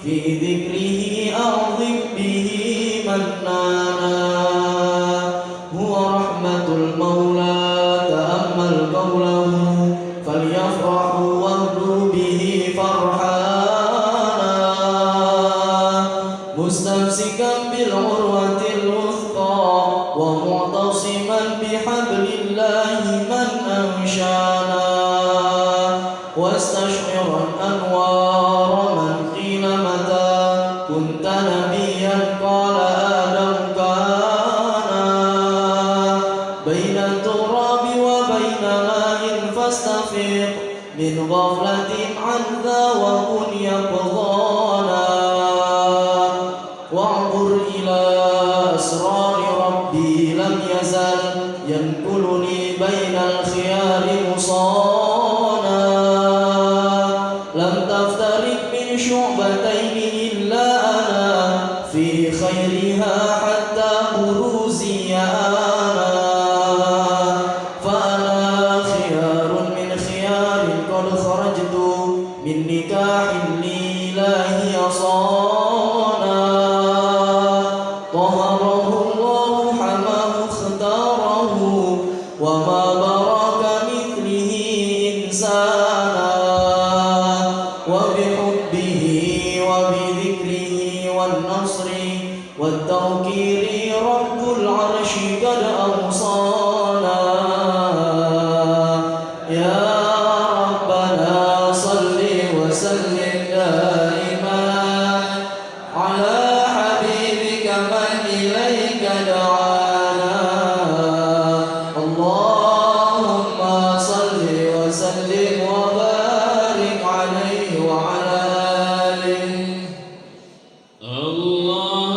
في ذكره أعظم به منانا هو رحمة المولى تأمل قوله فليفرحوا واهدوا به فرحانا مستمسكا بالعروة الوثقى ومعتصما بحبل الله من أنشانا واستشعرا أنوار من قيل متى كنت نبيا قال آدم كان بين التراب وبين ماء فاستفيق من غفلة عن ذا وكن يقظانا وانظر إلى أسرار ربي لم يزل ينقلني بين الخيار مصانا لم تفترق من شعبتين إلا أنا في خيرها حتى بروزي أنا فأنا خيار من خيار قد خرجت من نكاح لله صانا طهره الله حماه اختاره وما برك مثله إنسانا وبحبه وبذكره والنصر والتوكيل رب العرش قد أوصانا يا ربنا صل وسلم دائما على حبيبك من إليك دعانا اللهم صل وسلم وبارك عليه وعلى آله الله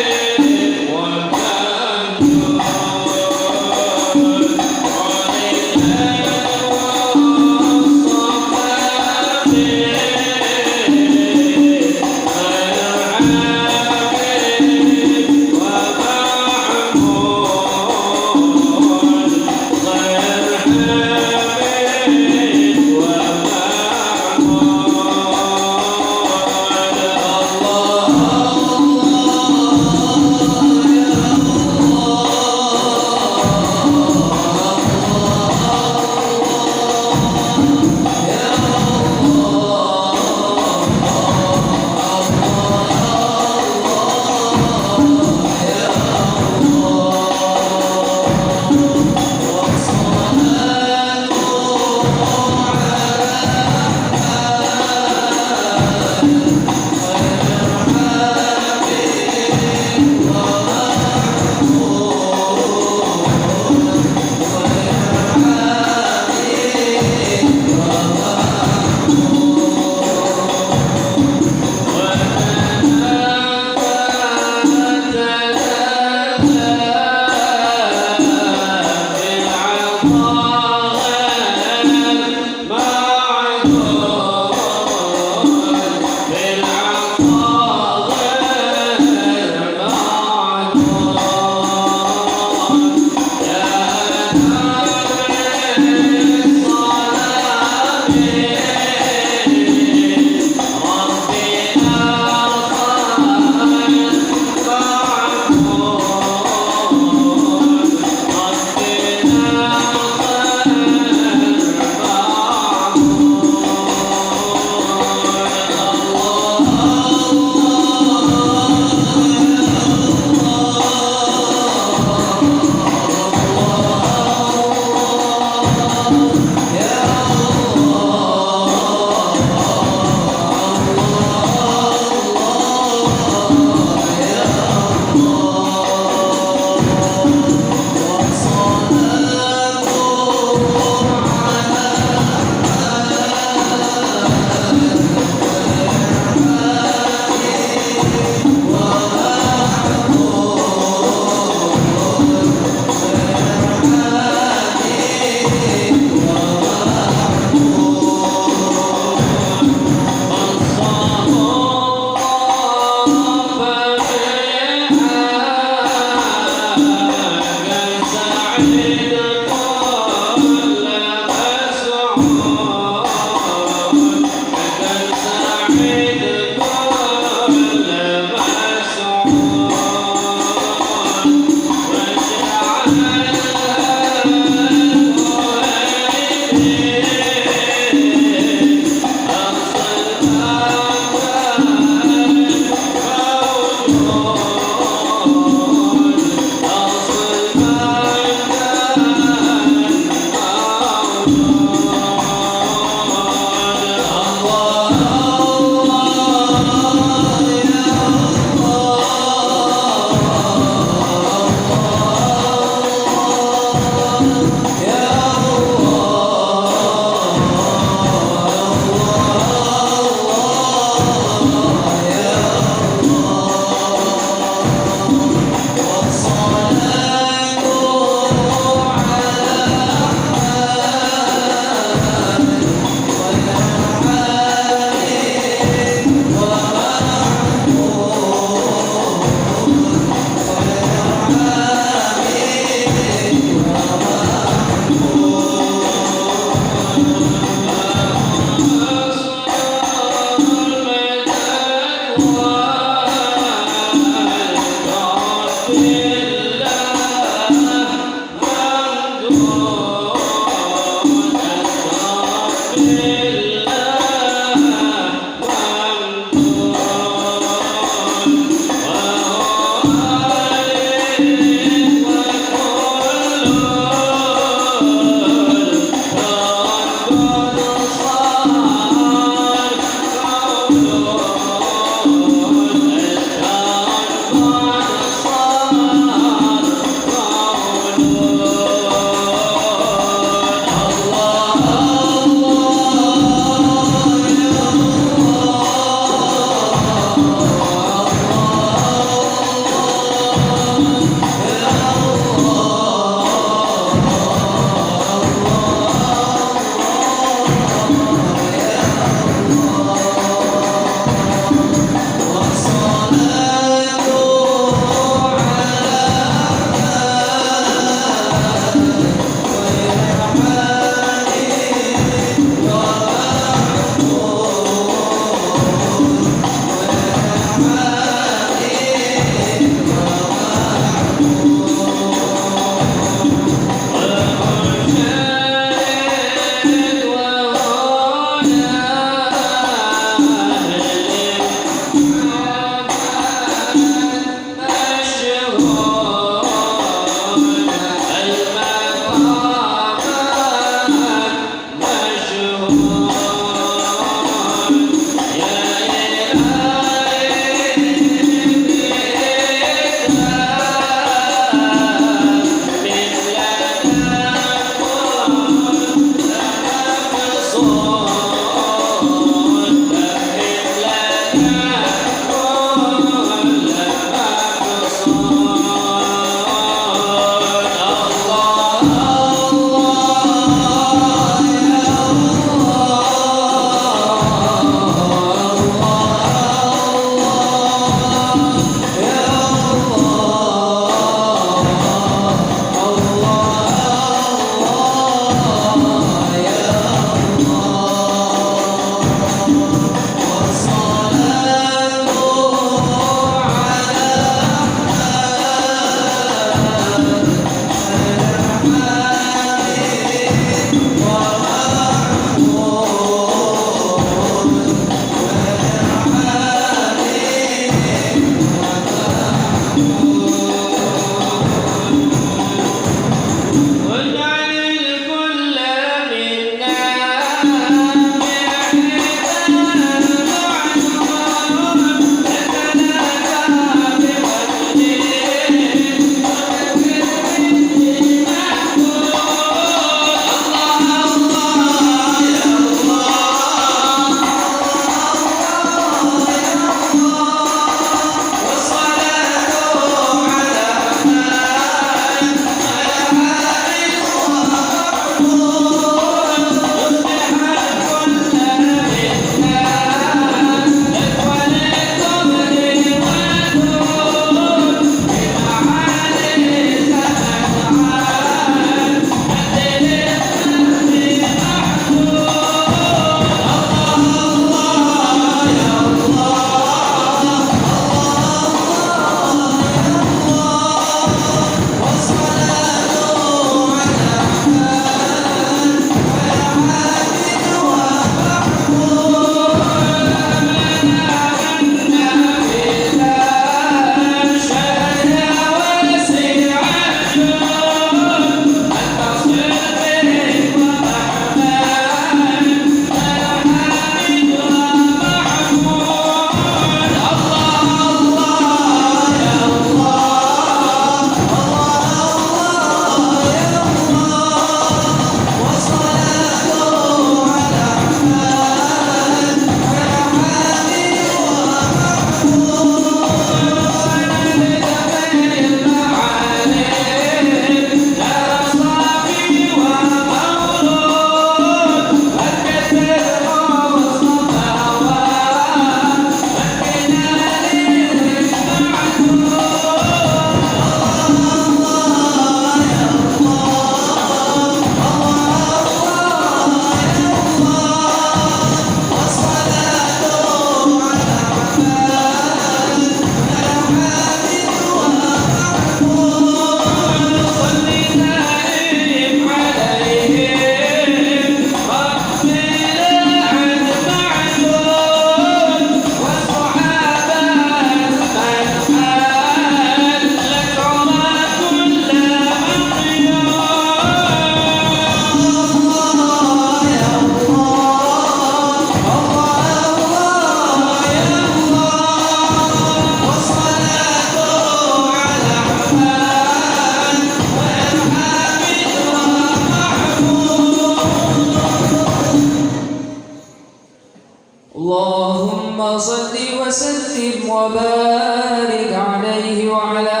وسلم وبارك عليه وعلى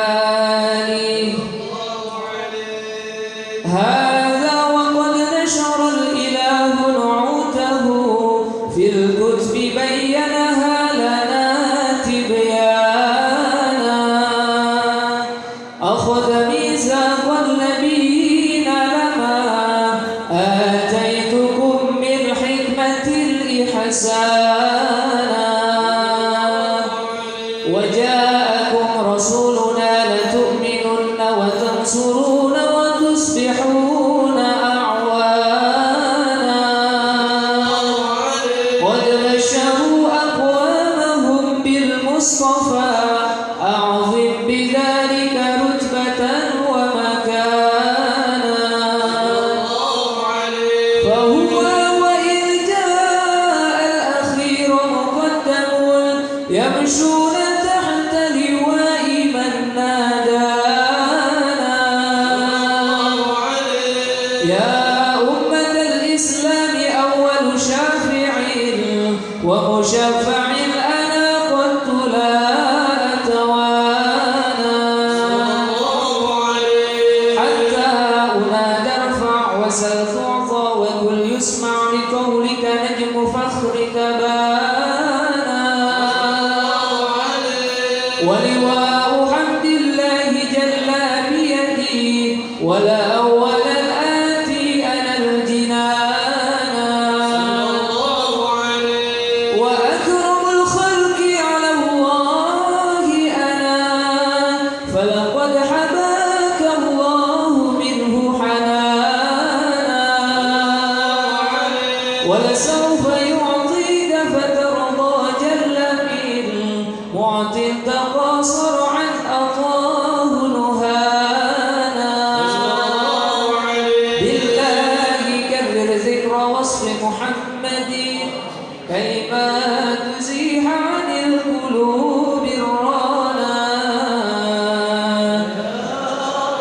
آله. هذا وقد نشر الإله نعوته في الكتب بينها لنا تبيانا. أخذ ميثاق النبيين لما آتيتكم من حكمة الإحسانا. وجاءكم رسولنا لتؤمنن وتنصرون وتصبحون أعوانا. قد بشروا أقوامهم بالمصطفى أعظم بذلك رتبة ومكانا. فهو وإذ جاء الأخير مقدم يمشون تحت لواء من نادانا. يا أمة الإسلام أول شافع ومشفع أنا قد لا أتوانى. حتى أنادى ارفع وسل تعطى وكل يسمع بقولك نجم فخرك بانا. ولواء حمد الله جل بيدي ولا أول الآتي أنا الجنانا. وأكرم الخلق على الله أنا فلقد حباك الله منه حنانا. ولسوف يعطيك فترضى جل من معط تقاصر عن أطاه نهانا. بالله كرر ذكر وصف محمد كيما تزيح عن القلوب الرانا.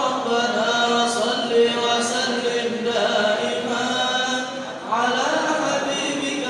ربنا صل وسلم دائما على حبيبك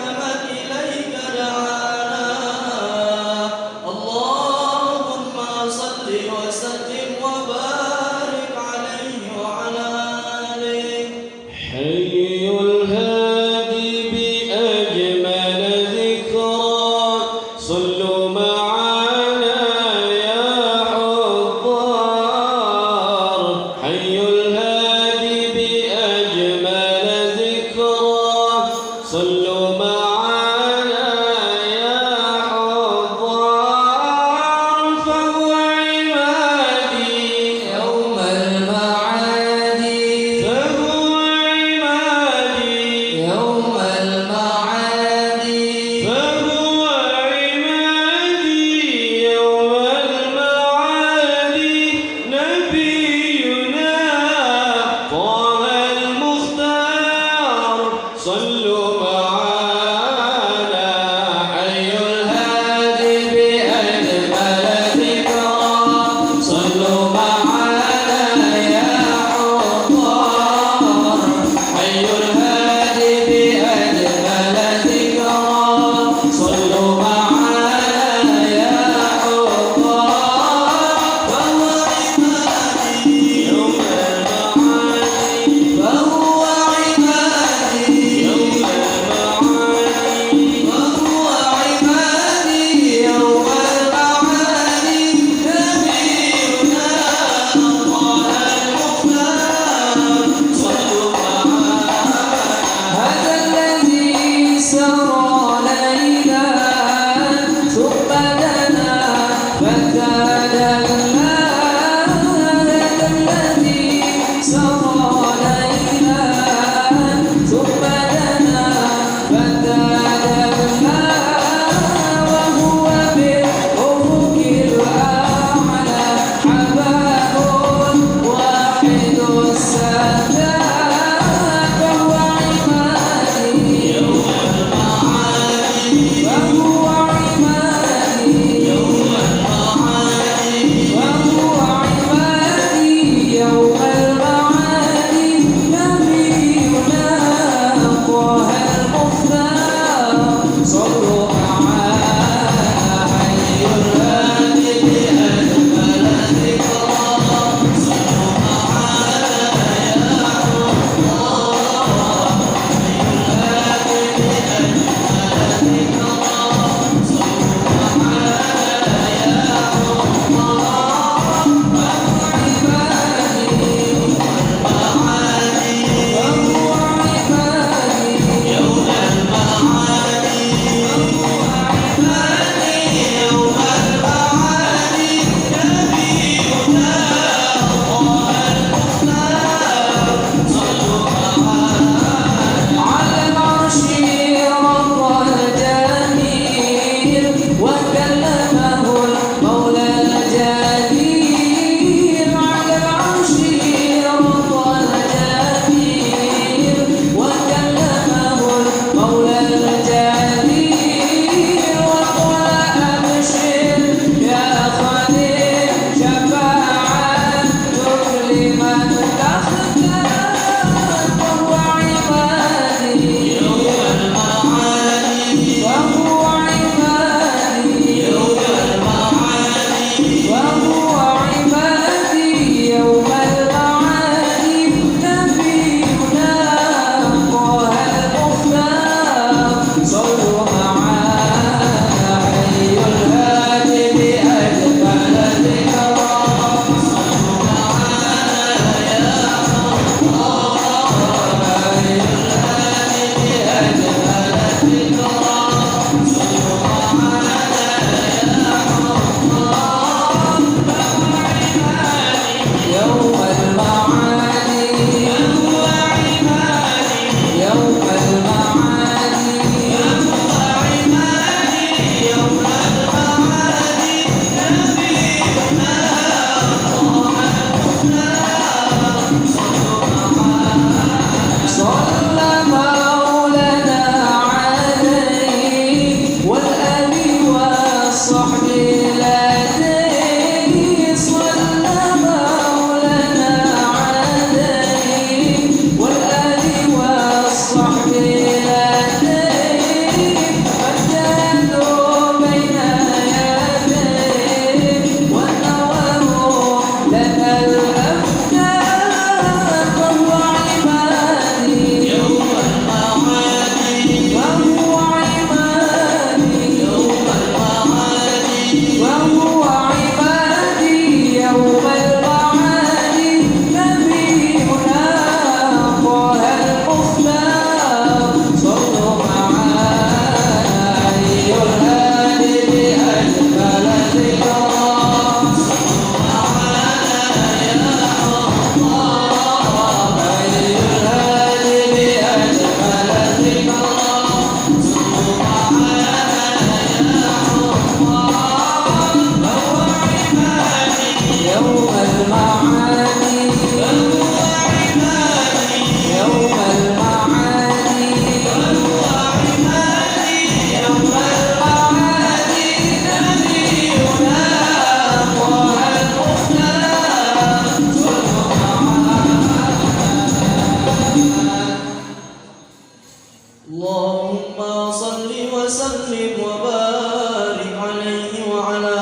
اللهم صل وسلم وبارك عليه وعلى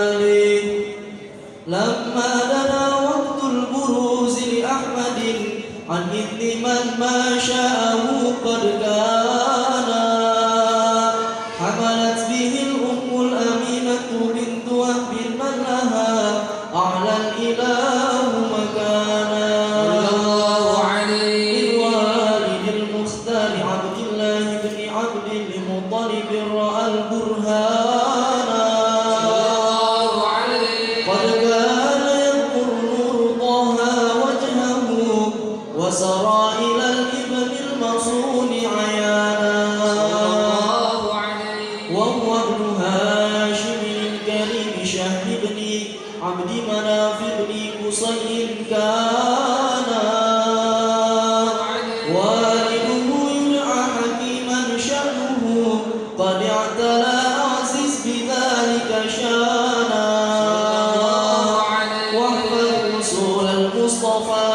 آله. لما دنا وقت البروز لأحمد عن إذن من ما شاءه قد كان، حملت به الأم الأمينة بنت وهب من لها أعلى الإله مكانا. للوالد المختار عبد الله بن عبد المطلب رأى البرهانا، قد كان ينظر نور طه وجهه وسرى إلى الابن المصون عيانا، وهو ابن هاشم الكريم شهر بن عبد مناف بن قصي كان، والده يدعى حكيما شأنه قد اعتلى عزيز بذلك شانا، واحفظ أصول المصطفى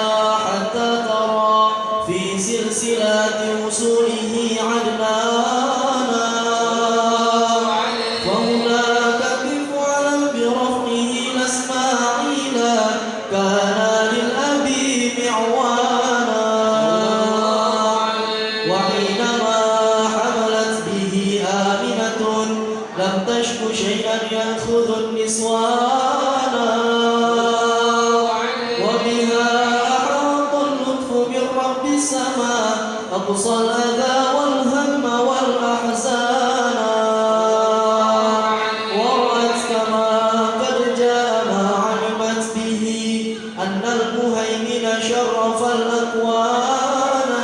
حتى ترى في سلسلات وصوله عدنانا، فهناك كف علم برفعه لاسماعيل كان للأبي معوانا، وحينما حملت به آمنة لم تشك شيئا يأخذ النسوانا، وبها أحاط اللطف من رب السماء أقصى الأذى والهم والأحزانا، ورأت كما قد جاء ما علمت به أن المهيمن شرف الأكوانا،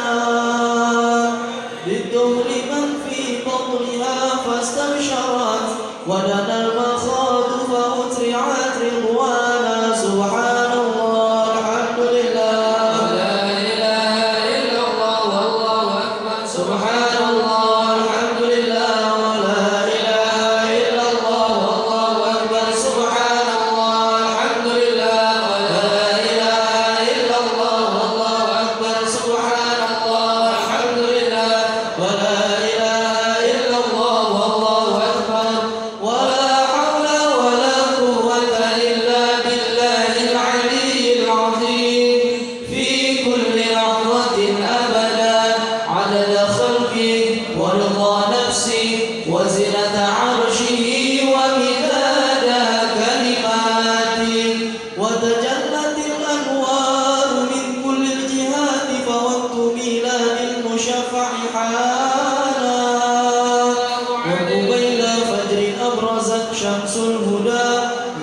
بالدهر من في بطنها فاستبشرت ودنا المخاض فأترعت رضوانا. سبحان الله الحمد لله لا إله إلا الله والله أكبر. سبحان الله الحمد لله ولا إله إلا الله والله أكبر. سبحان الله الحمد لله ولا إله إلا الله والله أكبر. سبحان الله الحمد لله ولا إله إلا الله والله أكبر. ولا حول ولا قوة إلا بالله العلي العظيم، في كل لحظة أبدا عدد خلقه ورضا نفسه وزنة عرشه ومداد كلماته، وتجلت الأنوار من كل الجهات فوقت ميلاد المشفع حالا، وقبيل فجر أبرزت شمس الهدى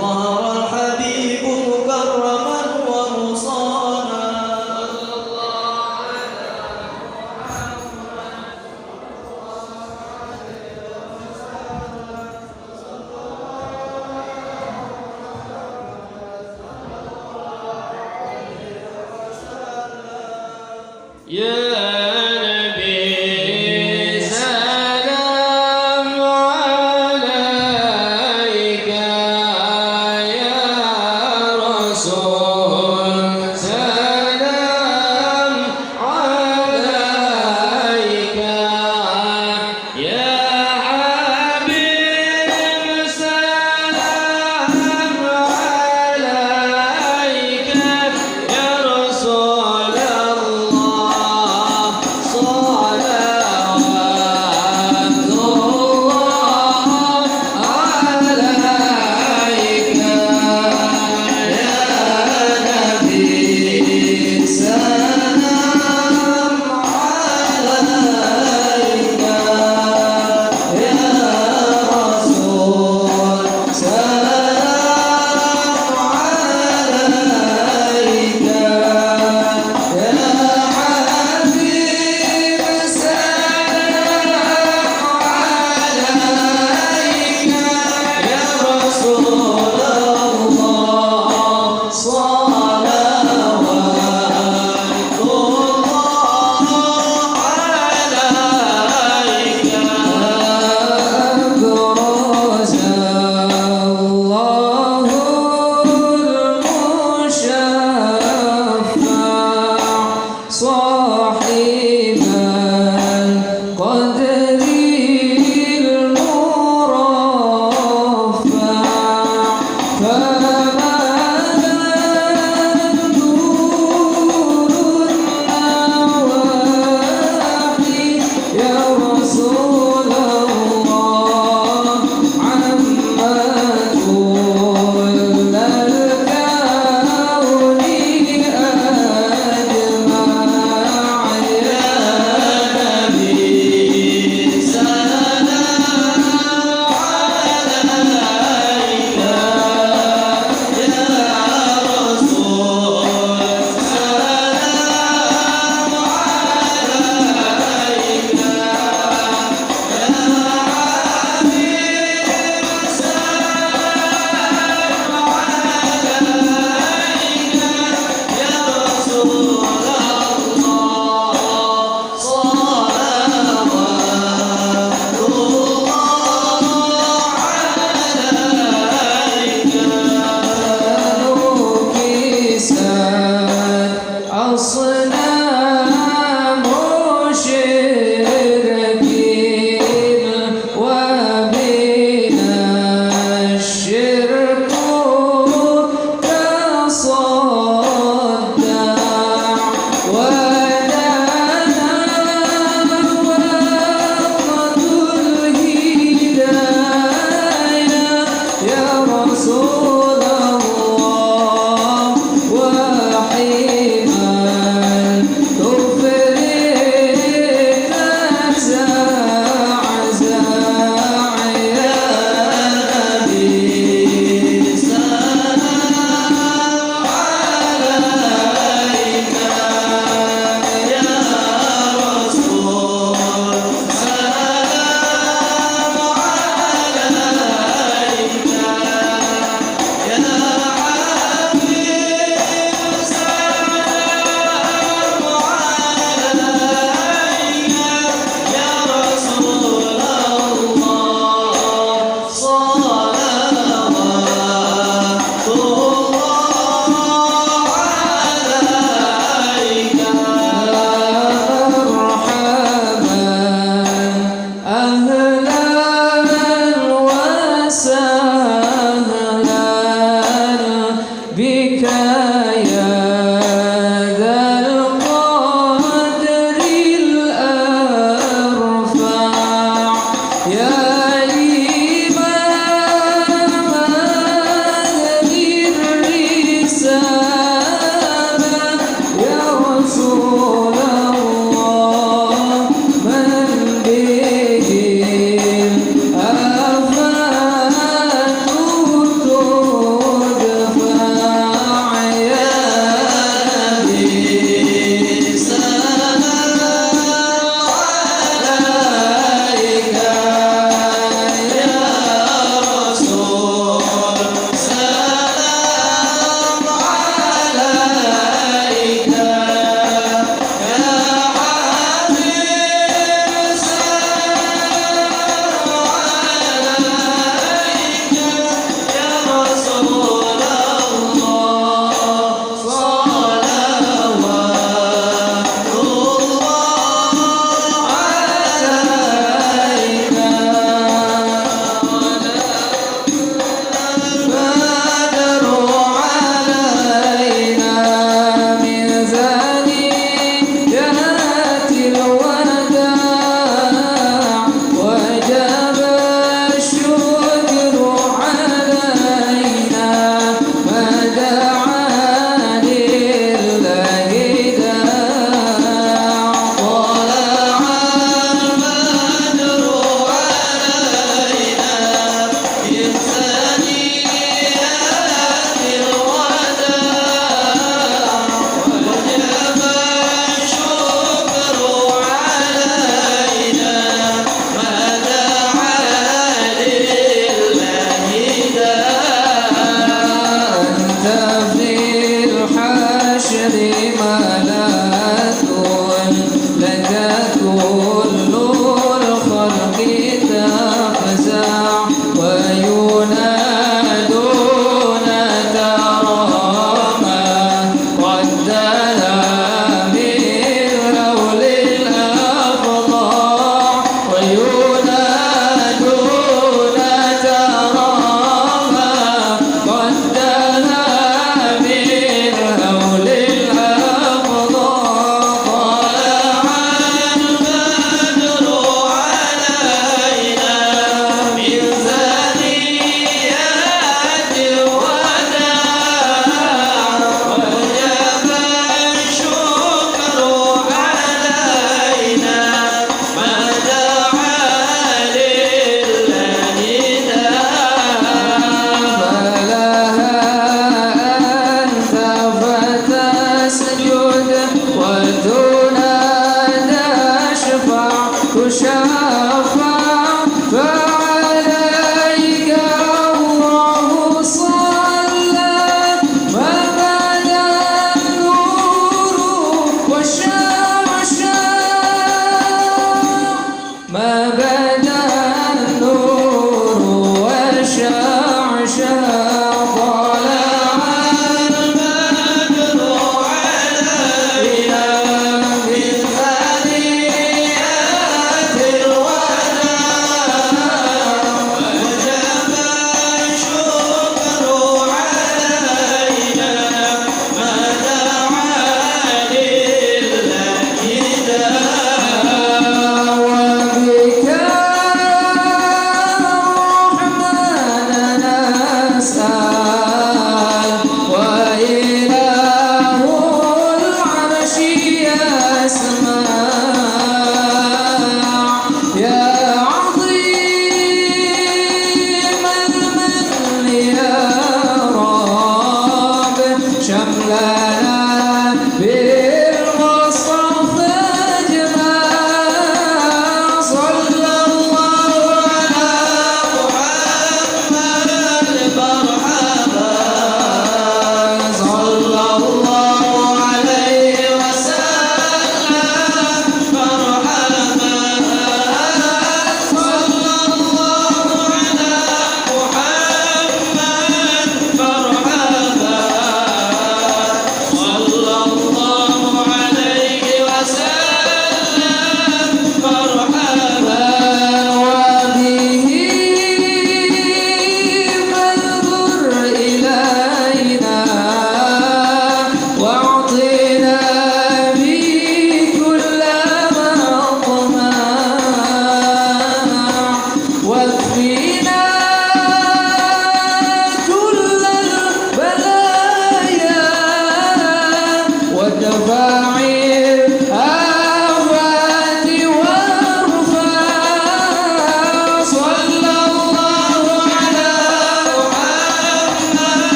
ظهر الحبيب مكرما ومصانا. يا نبي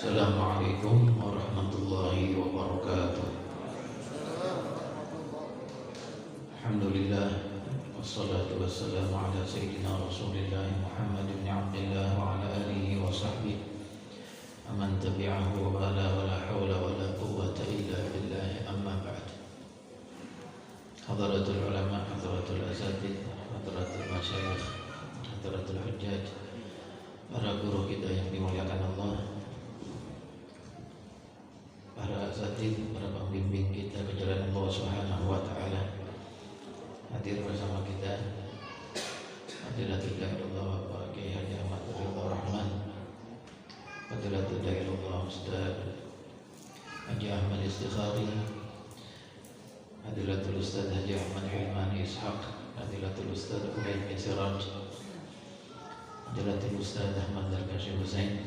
Assalamualaikum warahmatullahi wabarakatuh. Alhamdulillah, wassalatu wassalamu ala sayyidina Rasulillah Muhammad ibn Abdillah wa ala alihi wa sahbihi aman tabi'ahu wa ala wa la hawla wa la quwwata illa billah, amma ba'd. Hadratul ulama, hadratul asatidz, hadratul masyayikh, hadratul hujjaj, para guru kita yang dimuliakan Allah, para asatidz, para pembimbing kita ke jalan Allah Subhanahu wa taala, hadir bersama kita Fadilatul Da'iullah Bapak Kiai Haji Ahmad Ridha Rahman, Fadilatul Da'iullah Ustaz Haji Ahmad Istikhari, Fadilatul Ustaz Haji Ahmad Hilmani Ishaq, Fadilatul Ustaz Ubaid bin Siraj, Fadilatul Ustaz Ahmad Darkashi Husain.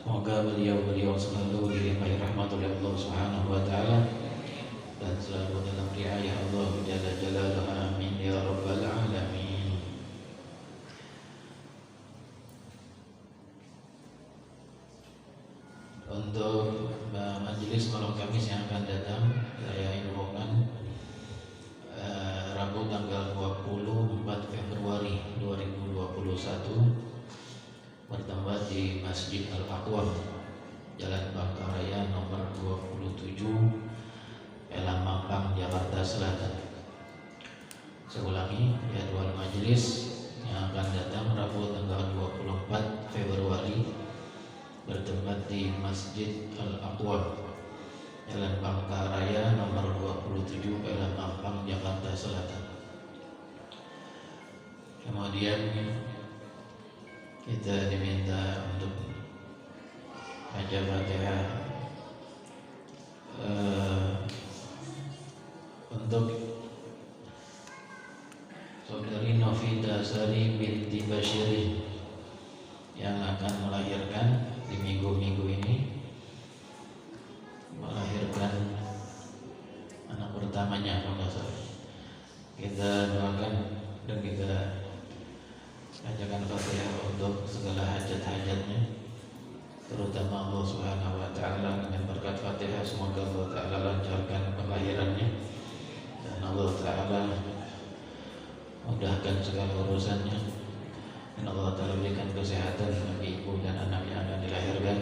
Semoga beliau selalu dilimpahi rahmat oleh Allah Subhanahu wa taala dan selalu dalam riayah Allah Jalla Jalaluhu, amin ya rabbal alamin. Untuk majelis malam Kamis yang akan datang, saya infokan Rabu tanggal 24 Februari 2021 bertempat di Masjid Al-Aqwam, Jalan Bangkaraya nomor 27, Elang Mampang, Jakarta Selatan. Saya ulangi, jadwal majelis yang akan datang Rabu tanggal 24 Februari bertempat di Masjid Al-Aqwam, Jalan Bangkaraya nomor 27, Elang Mampang, Jakarta Selatan. Kemudian kita diminta untuk baca Fatihah untuk saudari Novita Sari binti Bashiri yang akan melahirkan di minggu-minggu ini, melahirkan anak pertamanya kalau nggak salah. Kita doakan dan kita bacakan Fatihah untuk segala hajat-hajatnya, terutama Allah Subhanahu wa taala. Dengan berkat Fatihah semoga Allah taala lancarkan kelahirannya dan Allah taala mudahkan segala urusannya, dan Allah taala berikan kesehatan bagi ibu dan anak yang akan dilahirkan.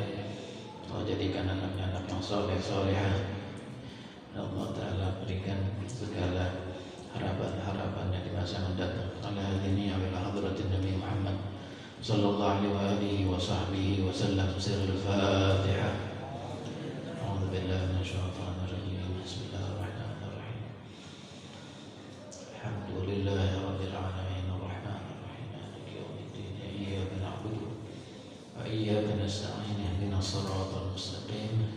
Allah jadikan anaknya anak yang soleh solehah, dan Allah taala berikan segala harapan-harapannya di masa mendatang. Ala hadini wa hadratin Nabi Muhammad sallallahu alaihi wa sahbihi wa sallam. Sirrul Fatihah. A'udzu billahi minasyaitonir rajim. Bismillahirrahmanirrahim. Alhamdulillahi rabbil alamin, arrahmanir rahim, maliki yaumiddin. Iyyaka na'budu wa iyyaka nasta'in. Ihdinas siratal mustaqim.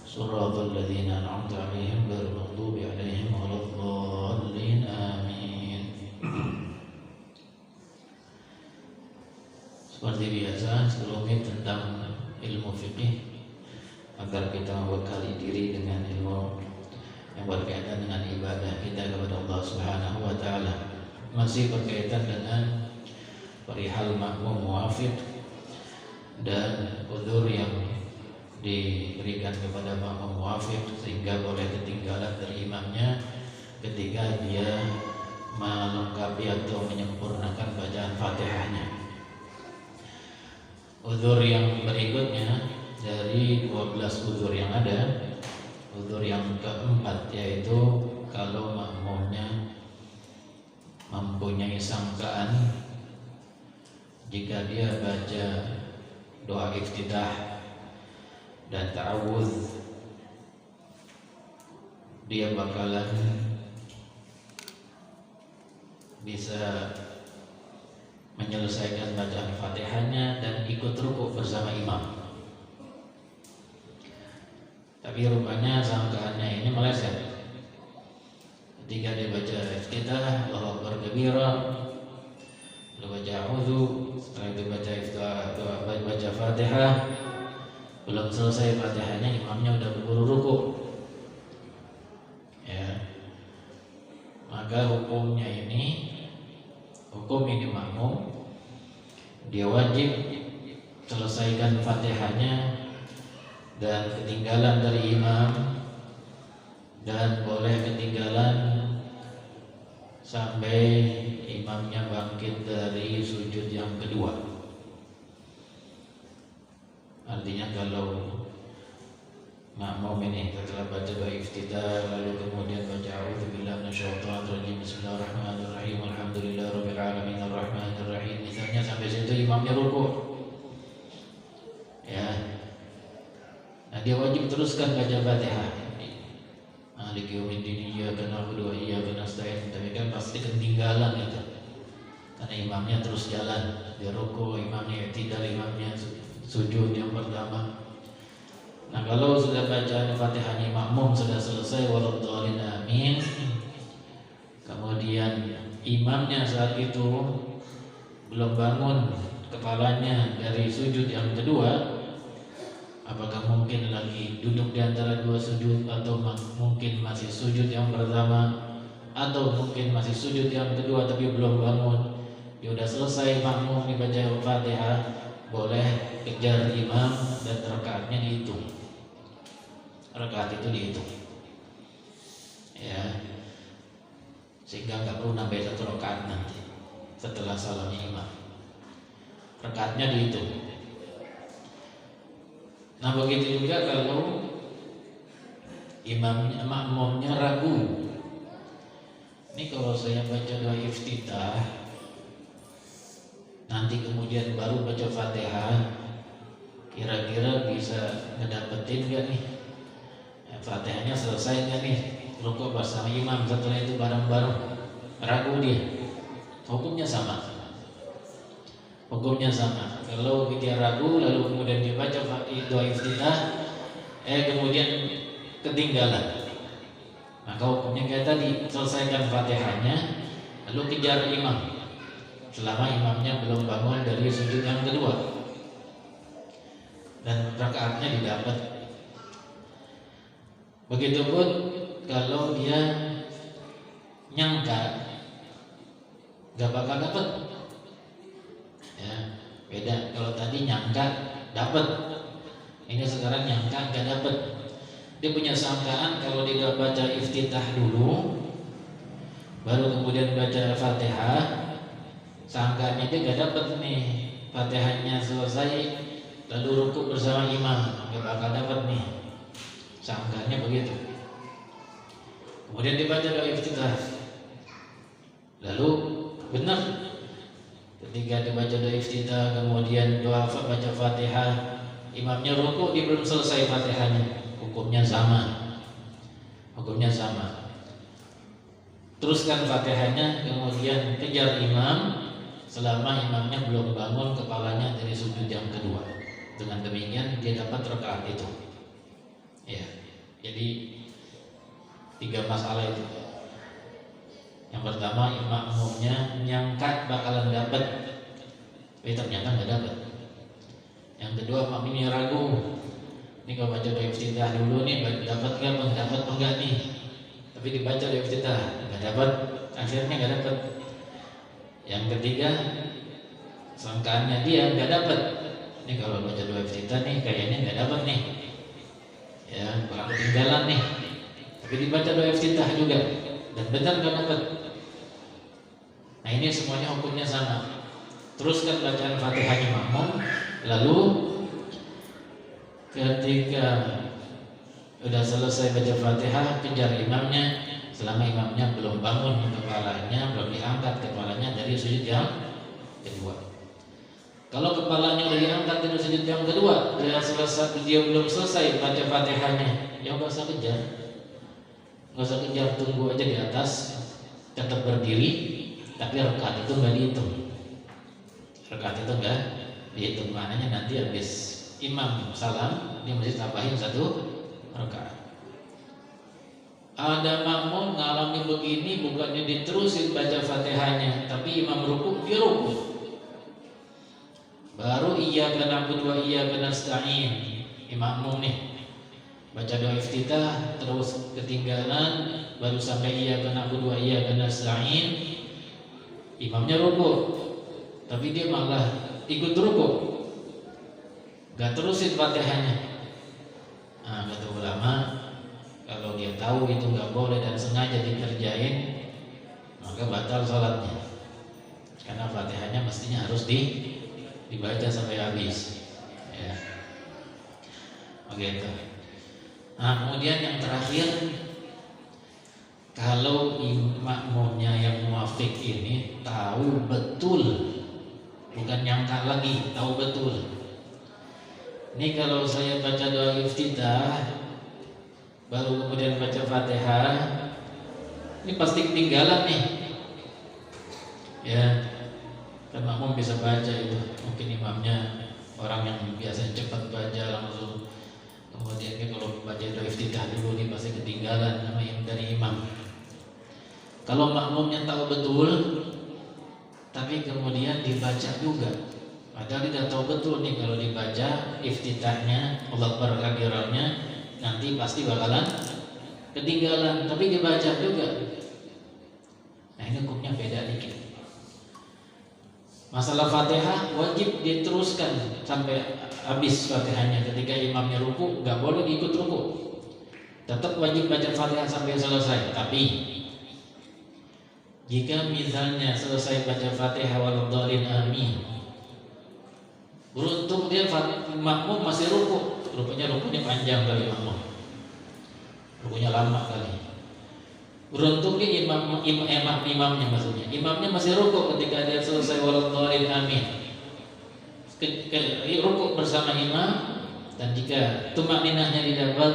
Siratal ladzina an'amta 'alaihim ghairil maghdubi 'alaihim waladdallin. Amin. Seperti biasa, sebelumnya tentang ilmu fikih, agar kita membekali diri dengan ilmu yang berkaitan dengan ibadah kita kepada Allah Subhanahu wa taala. Masih berkaitan dengan perihal makmum muafid dan udzur yang diberikan kepada makmum muafid sehingga boleh ketinggalan dari imamnya ketika dia melengkapi atau menyempurnakan bacaan Fatihahnya. Udzur yang berikutnya dari 12 udzur yang ada, udzur yang keempat yaitu kalau makmumnya mempunyai sangkaan jika dia baca doa iftitah dan ta'awudz, dia bakalan bisa menyelesaikan bacaan Fatihahnya dan ikut rukuk bersama imam. Tapi rupanya sangkaannya ini meleset. Ketika dia baca iftitah, Allahu Akbar kabira, lalu baca a'udzu, setelah itu baca Fatihah, belum selesai Fatihahnya imamnya udah berburu rukuk. Ya. Maka hukum ini makmum dia wajib selesaikan Fatihahnya dan ketinggalan dari imam, dan boleh ketinggalan sampai imamnya bangkit dari sujud yang kedua. Artinya kalau makmum ini setelah baca doa iftitah lalu kemudian baca a'udzubillahi minasyaitonir rajim, bismillahirrahmanirrahim, alhamdulillahirabbil alamin, arrahmanir rahim, misalnya sampai situ imamnya rukuk, ya, nah dia wajib teruskan baca Fatihah. Maliki yaumiddin, iyyaka na'budu wa iyyaka nasta'in. Tapi kan pasti ketinggalan itu, karena imamnya terus jalan, dia rukuk, imamnya i'tidal, imamnya sujud yang pertama. Nah kalau sudah bacaan Fatihahnya makmum sudah selesai, waladhdallin amin, kemudian imamnya saat itu belum bangun kepalanya dari sujud yang kedua, apakah mungkin lagi duduk di antara dua sujud, atau mungkin masih sujud yang pertama, atau mungkin masih sujud yang kedua tapi belum bangun, dia udah selesai makmum dibaca Fatihah, boleh kejar imam dan rakaatnya dihitung. Rakaat itu dihitung, ya, sehingga nggak perlu nambah satu rakaat nanti setelah salamnya imam, rakaatnya dihitung. Nah begitu juga kalau imamnya, makmumnya ragu. Ini kalau saya baca doa iftitah, nanti kemudian baru baca Fatihah, kira-kira bisa ngedapetin gak nih? Fatihahnya selesai nggak nih? Rukuk bersama imam, setelah itu bareng-bareng. Ragu dia, hukumnya sama. Hukumnya sama. Kalau dia ragu lalu kemudian dibaca doa iftitah, kemudian ketinggalan, maka hukumnya kayak tadi, selesaikan Fatihahnya lalu kejar imam selama imamnya belum bangun dari sujud yang kedua, dan rakaatnya didapat. Begitupun kalau dia nyangka gak bakal dapat, ya beda. Kalau tadi nyangka dapat, ini sekarang nyangka gak dapat. Dia punya sangkaan kalau dia baca iftitah dulu baru kemudian baca Fatihah, sangkaannya dia gak dapat nih, Fatihahnya selesai lalu rukuk bersama imam, gak bakal dapat nih, sangkaannya begitu. Kemudian dibaca doa iftitah, lalu benar ketika dibaca doa iftitah kemudian doa baca Fatihah, imamnya rukuk, dia belum selesai Fatihahnya, hukumnya sama. Hukumnya sama. Teruskan Fatihahnya, kemudian kejar imam selama imamnya belum bangun kepalanya dari sujud yang kedua. Dengan demikian dia dapat rakaat itu. Ya. Jadi 3 masalah itu. Yang pertama, makmumnya nyangka bakalan dapat, tapi ternyata nggak dapat. Yang kedua, makmumnya ragu. Ini kalau baca doa iftitah dulu nih, dapat nggak enggak nih? Tapi dibaca doa iftitah nggak dapat, akhirnya nggak dapat. Yang ketiga, sangkaannya dia nggak dapat. Ini kalau baca doa iftitah nih, kayaknya nggak dapat nih. Ya, kurang ketinggalan nih. Tapi dibaca doa iftitah juga dan benar nggak dapat. Nah ini semuanya hukumnya sama. Teruskan bacaan Fatihahnya makmum, lalu ketika sudah selesai baca Fatihah, kejar imamnya selama imamnya belum bangun kepalanya, belum diangkat kepalanya dari sujud yang kedua. Kalau kepalanya udah diangkat dari sujud yang kedua, dia belum selesai baca Fatihahnya, ya nggak usah kejar. Nggak usah kejar, tunggu aja di atas, tetap berdiri, tapi rakaat itu nggak dihitung. Rakaat itu nggak dihitung, maknanya nanti habis imam salam dia mesti tambahin 1 rakaat. Ada makmum ngalami begini, bukannya diterusin baca Fatihahnya, tapi imam rukuk, dia rukuk. Baru iyyaka na'budu wa iyyaka nasta'in, makmum nih baca doa iftitah terus ketinggalan, baru sampai iyyaka na'budu wa iyyaka nasta'in, imamnya rukuk, tapi dia malah ikut rukuk. nggak terusin Fatihahnya. Nah, kata ulama, kalau dia tahu itu nggak boleh dan sengaja dikerjain, maka batal sholatnya. Karena Fatihahnya mestinya harus dibaca sampai habis. Ya, begitu. Nah, kemudian yang terakhir, kalau makmumnya yang muafiq ini tahu betul, bukan nyangka lagi, tahu betul. Ini kalau saya baca doa iftitah, baru kemudian baca Fatihah, ini pasti ketinggalan nih. Ya, kan makmum bisa baca itu. Mungkin imamnya orang yang biasa cepat baca langsung. Kemudian dia kalau baca doa iftitah dulu, ini pasti ketinggalan sama dari imam. Kalau makmumnya tahu betul, tapi kemudian dibaca juga, padahal dia tahu betul nih kalau dibaca iftitahnya, Allah Akbar kabirahnya, nanti pasti bakalan ketinggalan, tapi dibaca juga. Nah, ini hukumnya beda dikit. Masalah Fatihah wajib diteruskan sampai habis Fatihahnya. Ketika imamnya ruku, nggak boleh ikut ruku, tetap wajib baca Fatihah sampai selesai. Tapi jika misalnya selesai baca Fatihah waladhdallin amin, beruntung dia makmum masih ruku, rukunya panjang kali makmum, rukunya lama kali. Beruntung dia imamnya maksudnya, imamnya masih ruku ketika dia selesai waladhdallin amin, ruku bersama imam, dan jika tumakninahnya didapat,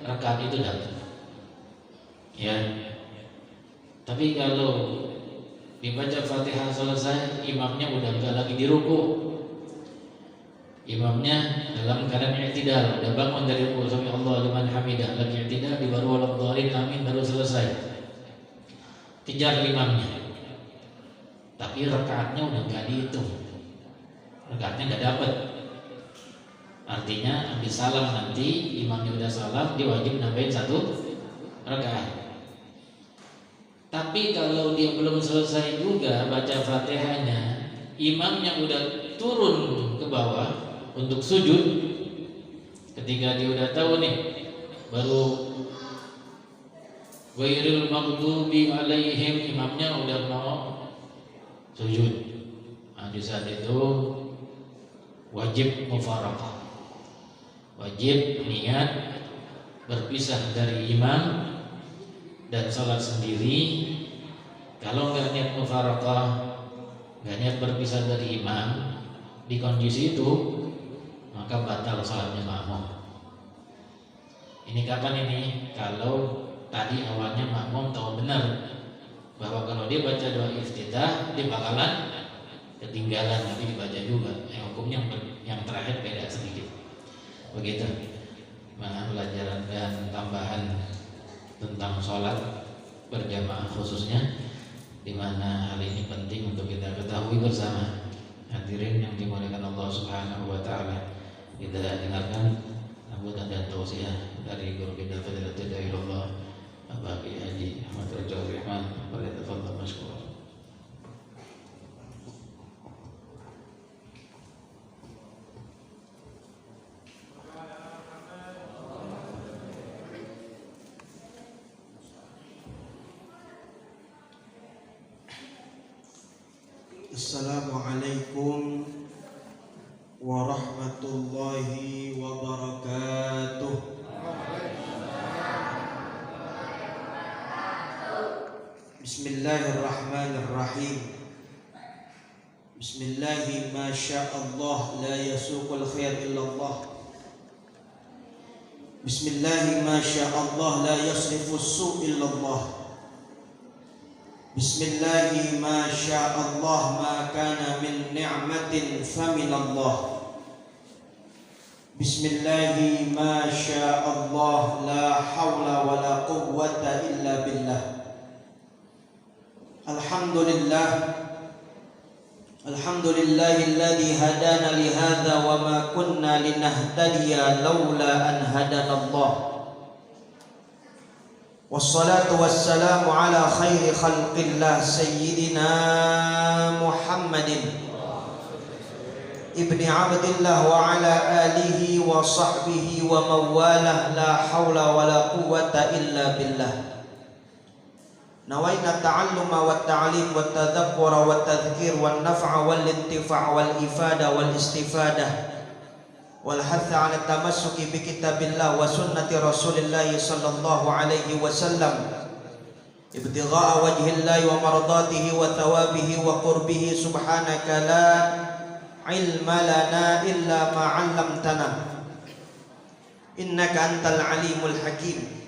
rakaat itu dapat. Ya. Tapi kalau dibaca Fatihah selesai, imamnya udah enggak lagi di ruku, imamnya dalam keadaan i'tidal, udah bangun dari ruku, sami Allahu liman hamidah, lagi i'tidal, di baru waladhdallin amin baru selesai, kejar imamnya. Tapi rakaatnya udah enggak dihitung, rakaatnya enggak dapat. Artinya habis salam nanti imamnya udah salam, dia wajib nambahin 1 rakaat. Tapi kalau dia belum selesai juga baca Fatihahnya, imamnya udah turun ke bawah untuk sujud, ketika dia udah tahu nih, baru ghairil maghdubi alaihim, imamnya udah mau sujud. Nah, di saat itu wajib mufaraqah, wajib niat berpisah dari imam dan sholat sendiri. Kalau nggak niat mufaraqah, nggak niat berpisah dari imam, di kondisi itu maka batal sholatnya makmum. Ini kapan ini? Kalau tadi awalnya makmum tahu benar bahwa kalau dia baca doa iftitah dia bakalan ketinggalan, tapi dibaca juga. Hukumnya yang terakhir beda sedikit. Begitu. Pelajaran dan tambahan tentang sholat berjamaah khususnya, di mana hal ini penting untuk kita ketahui bersama. Hadirin yang dimuliakan Allah Subhanahu wa taala, kita dengarkan sambutan dan tausiah dari guru kita Fadilatul Dairullah Bapak Haji Ahmad Raja Rahman. Falyatafadhal mashkur. Assalamualaikum warahmatullahi wabarakatuh. Bismillahirrahmanirrahim. Bismillahi ma sya'allah la yasuqul khair illallah. Bismillahi ma sya'allah la yasrifu as-su' illallah. Bismillahi ma sya'allah ma kana min ni'matin faminallah. Bismillahi ma sya'allah la hawla wa la quwwata illa billah. Alhamdulillah, alhamdulillahilladzi hadana li hadza wa ma kunna linahtadiya laula an hadanallah. Wassalatu wassalamu ala khairi khalqillah sayyidina Muhammadin ibni Abdillah wa ala alihi wa sahbihi wa mawalah, la hawla wa la quwwata illa billah. Nawaina ta'alluma wa ta'lim wa tadhakkura wa tadhkir wa naf'a wal intifa' wal ifada wal istifadah wal hatha 'ala tamassuki bi kitabillah wa sunnati Rasulillah sallallahu alaihi wasallam ibtigha'a wajhillahi wa mardatihi wa thawabihi wa qurbihi. Subhanaka la ilma lana illa ma 'allamtana innaka antal alimul hakim.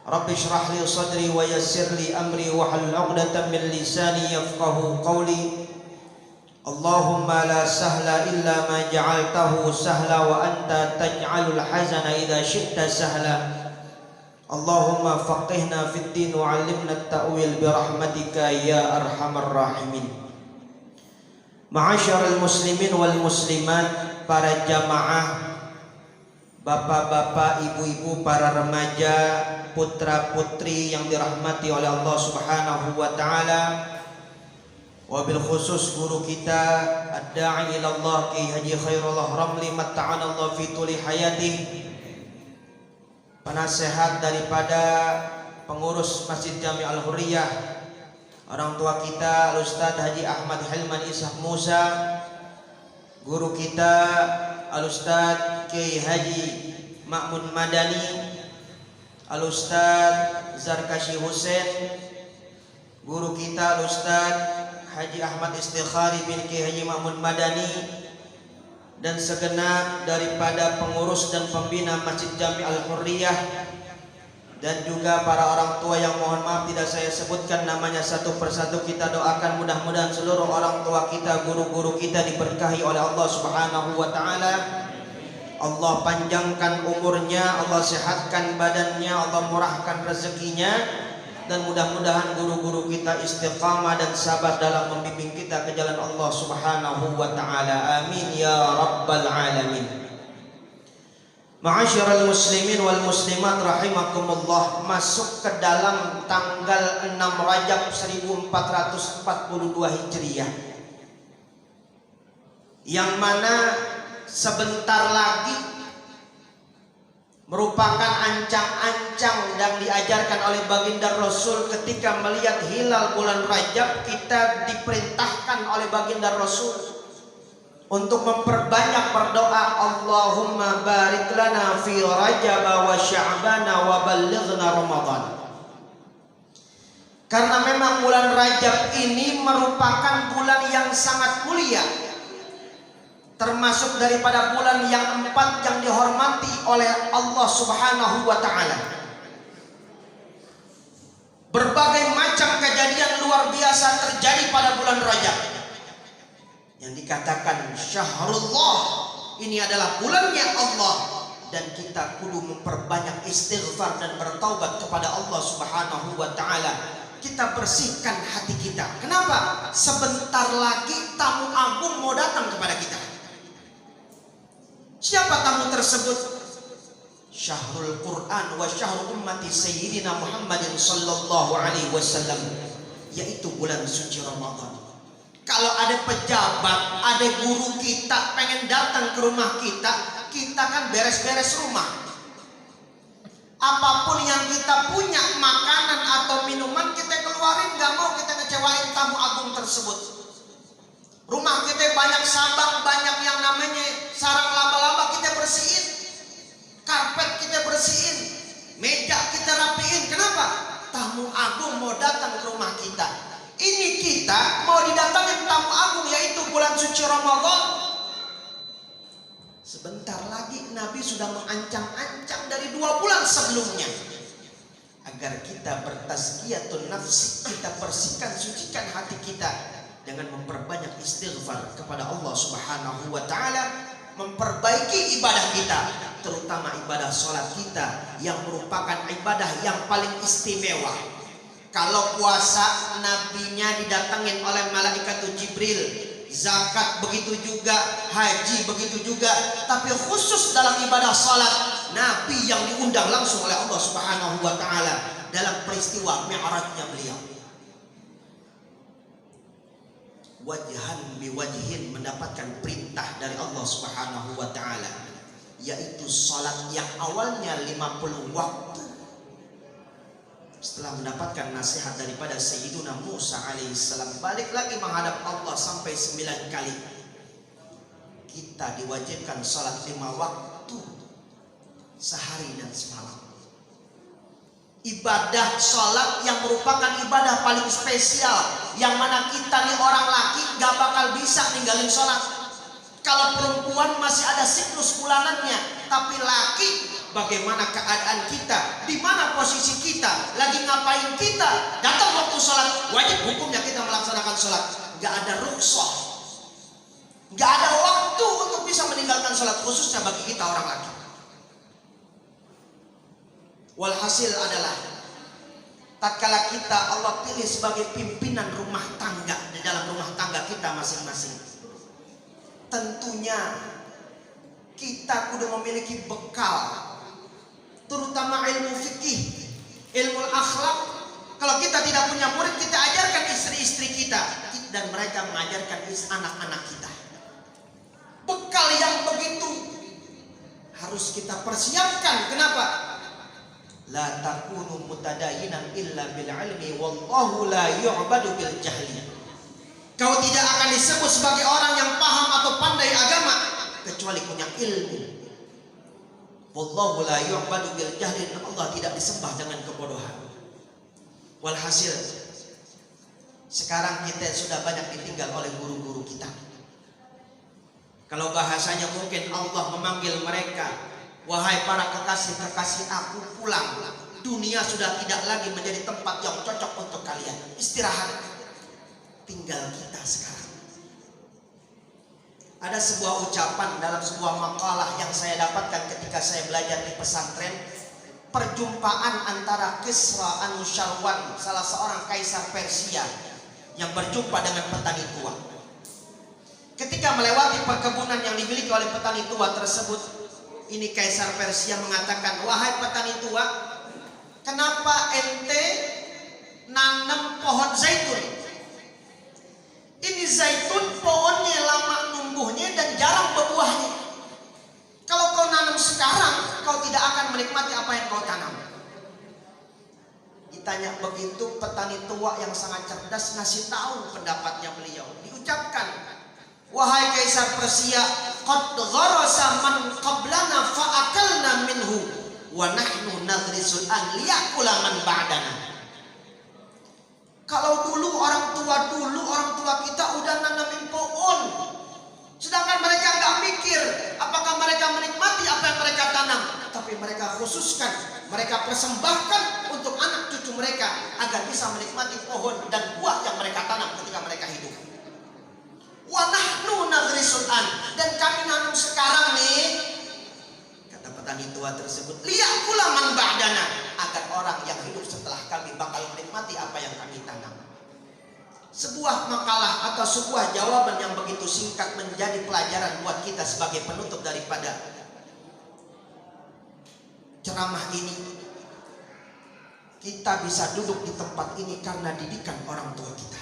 Rabbi shrah li sadri wa yassir li amri wa hlul 'uqdatam min lisani yafqahu qawli. Allahumma la sahla illa ma ja'altahu sahla wa anta taj'alul hazana idza syi'ta sahla. Allahumma faqihna fid din wa 'allimna at-ta'wil bi rahmatika ya arhamar rahimin. Ma'asyiral muslimin wal muslimat, para jamaah, bapak-bapak, ibu-ibu, para remaja, putra-putri yang dirahmati oleh Allah Subhanahu wa taala. Wabil khusus guru kita ad-da'i ila Allah Ki Haji Khairullah Ramli matta'ana Allah fi tuli hayati, penasehat daripada pengurus Masjid Jami Al-Hurriyah, orang tua kita Al-Ustadz Haji Ahmad Hilman Ishaq Musa, guru kita Al-Ustadz Kiai Haji Ma'mun Madani, Al-Ustadz Zarkashi Hussein, guru kita Al-Ustadz Haji Ahmad Istikhari bin Kiai Haji Ma'mun Madani, dan segenap daripada pengurus dan pembina Masjid Jami Al-Hurriyah, dan juga para orang tua yang mohon maaf tidak saya sebutkan namanya satu persatu. Kita doakan mudah-mudahan seluruh orang tua kita, guru-guru kita diberkahi oleh Allah Subhanahu wa taala. Allah panjangkan umurnya, Allah sehatkan badannya, Allah murahkan rezekinya, dan mudah-mudahan guru-guru kita istiqamah dan sabar dalam membimbing kita ke jalan Allah Subhanahu wa taala. Amin ya rabbal alamin. Ma'asyiral muslimin wal muslimat rahimakumullah, masuk ke dalam tanggal 6 Rajab 1442 Hijriah, yang mana sebentar lagi merupakan ancang-ancang yang diajarkan oleh baginda Rasul ketika melihat hilal bulan Rajab. Kita diperintahkan oleh baginda Rasul untuk memperbanyak berdoa, Allahumma barik lana fi Rajab wa Sya'bana wa ballighna Ramadan. Karena memang bulan Rajab ini merupakan bulan yang sangat mulia, termasuk daripada bulan yang 4 yang dihormati oleh Allah Subhanahu wa taala. Berbagai macam kejadian luar biasa terjadi pada bulan Rajab, yang dikatakan syahrullah, ini adalah bulannya Allah, dan kita kudu memperbanyak istighfar dan bertaubat kepada Allah Subhanahu wa taala. Kita bersihkan hati kita. Kenapa? Sebentar lagi tamu agung mau datang kepada kita. Siapa tamu tersebut? Syahrul Quran wa syahrul ummati Sayyidina Muhammadin sallallahu alaihi wasallam, yaitu bulan suci Ramadan. Kalau ada pejabat, ada guru kita pengen datang ke rumah kita, kita kan beres-beres rumah. Apapun yang kita punya, makanan atau minuman, kita keluarin, gak mau kita ngecewain tamu agung tersebut. Rumah kita banyak sabang, banyak yang namanya sarang laba-laba, kita bersihin. Karpet kita bersihin, meja kita rapiin. Kenapa? Tamu agung mau datang ke rumah kita. Ini kita mau didatangin tamu agung, yaitu bulan suci Ramadan. Sebentar lagi Nabi sudah mengancam-ancam dari 2 bulan sebelumnya, agar kita bertazkiyatun nafsi, kita bersihkan, sucikan hati kita dengan memperbanyak istighfar kepada Allah Subhanahu wa taala, memperbaiki ibadah kita, terutama ibadah sholat kita yang merupakan ibadah yang paling istimewa. Kalau puasa, nabinya didatangin oleh malaikat Jibril, zakat begitu juga, haji begitu juga, tapi khusus dalam ibadah salat, nabi yang diundang langsung oleh Allah Subhanahu wa taala dalam peristiwa Mi'rajnya beliau. wajhan biwajhin, mendapatkan perintah dari Allah Subhanahu wa taala, yaitu salat yang awalnya 50 waktu. Setelah mendapatkan nasihat daripada Sayyiduna Musa alaihissalam, balik lagi menghadap Allah sampai 9 kali. Kita diwajibkan salat 5 waktu sehari dan semalam. Ibadah salat yang merupakan ibadah paling spesial, yang mana kita nih orang laki gak bakal bisa ninggalin salat. Kalau perempuan masih ada siklus bulanannya, tapi laki, bagaimana keadaan kita, di mana posisi kita, lagi ngapain kita, datang waktu sholat, wajib hukumnya kita melaksanakan sholat. Gak ada rukhsah, gak ada waktu untuk bisa meninggalkan sholat, khususnya bagi kita orang laki. Walhasil adalah, tatkala kita Allah pilih sebagai pimpinan rumah tangga di dalam rumah tangga kita masing-masing, tentunya kita kudu memiliki bekal, terutama ilmu fikih, ilmu akhlak. Kalau kita tidak punya murid, kita ajarkan istri-istri kita, dan mereka mengajarkan anak-anak kita. Bekal yang begitu harus kita persiapkan. Kenapa? La takunu mutadayinan illa bil ilmi wallahu la yu'badu bil jahli. Kau tidak akan disebut sebagai orang yang paham atau pandai agama kecuali punya ilmu. Wallahu la yu'badu bil jahli, Allah tidak disembah dengan kebodohan. Walhasil, sekarang kita sudah banyak ditinggal oleh guru-guru kita. Kalau bahasanya mungkin Allah memanggil mereka, wahai para kekasih-kekasih aku, pulang. Dunia sudah tidak lagi menjadi tempat yang cocok untuk kalian. Istirahat. Tinggal kita sekarang. Ada sebuah ucapan dalam sebuah makalah yang saya dapatkan ketika saya belajar di pesantren. Perjumpaan antara Kisra Anusyarwan, salah seorang kaisar Persia, yang berjumpa dengan petani tua. Ketika melewati perkebunan yang dimiliki oleh petani tua tersebut, ini kaisar Persia mengatakan, wahai petani tua, kenapa ente nanam pohon zaitun? Ini zaitun pohonnya lama numbuhnya dan jarang berbuahnya. Kalau kau nanam sekarang, kau tidak akan menikmati apa yang kau tanam. Ditanya begitu, petani tua yang sangat cerdas ngasih tahu pendapatnya beliau. Diucapkan, wahai kaisar Persia, qad gharasa man qablana fa akalna minhu wa nahnu nadrisul an liyakula man ba'dana. Kalau dulu orang tua kita udah nanamin pohon, sedangkan mereka nggak mikir apakah mereka menikmati apa yang mereka tanam, tapi mereka khususkan, mereka persembahkan untuk anak cucu mereka agar bisa menikmati pohon dan buah yang mereka tanam ketika mereka hidup. Wa nahnu nadrisul an, dan kami nanam sekarang nih, kata petani tua tersebut, liyakula man ba'dana, agar orang yang hidup setelah kami bakal menikmati apa yang kami tanam. Sebuah makalah atau sebuah jawaban yang begitu singkat menjadi pelajaran buat kita sebagai penutup daripada ceramah ini. Kita bisa duduk di tempat ini karena didikan orang tua kita.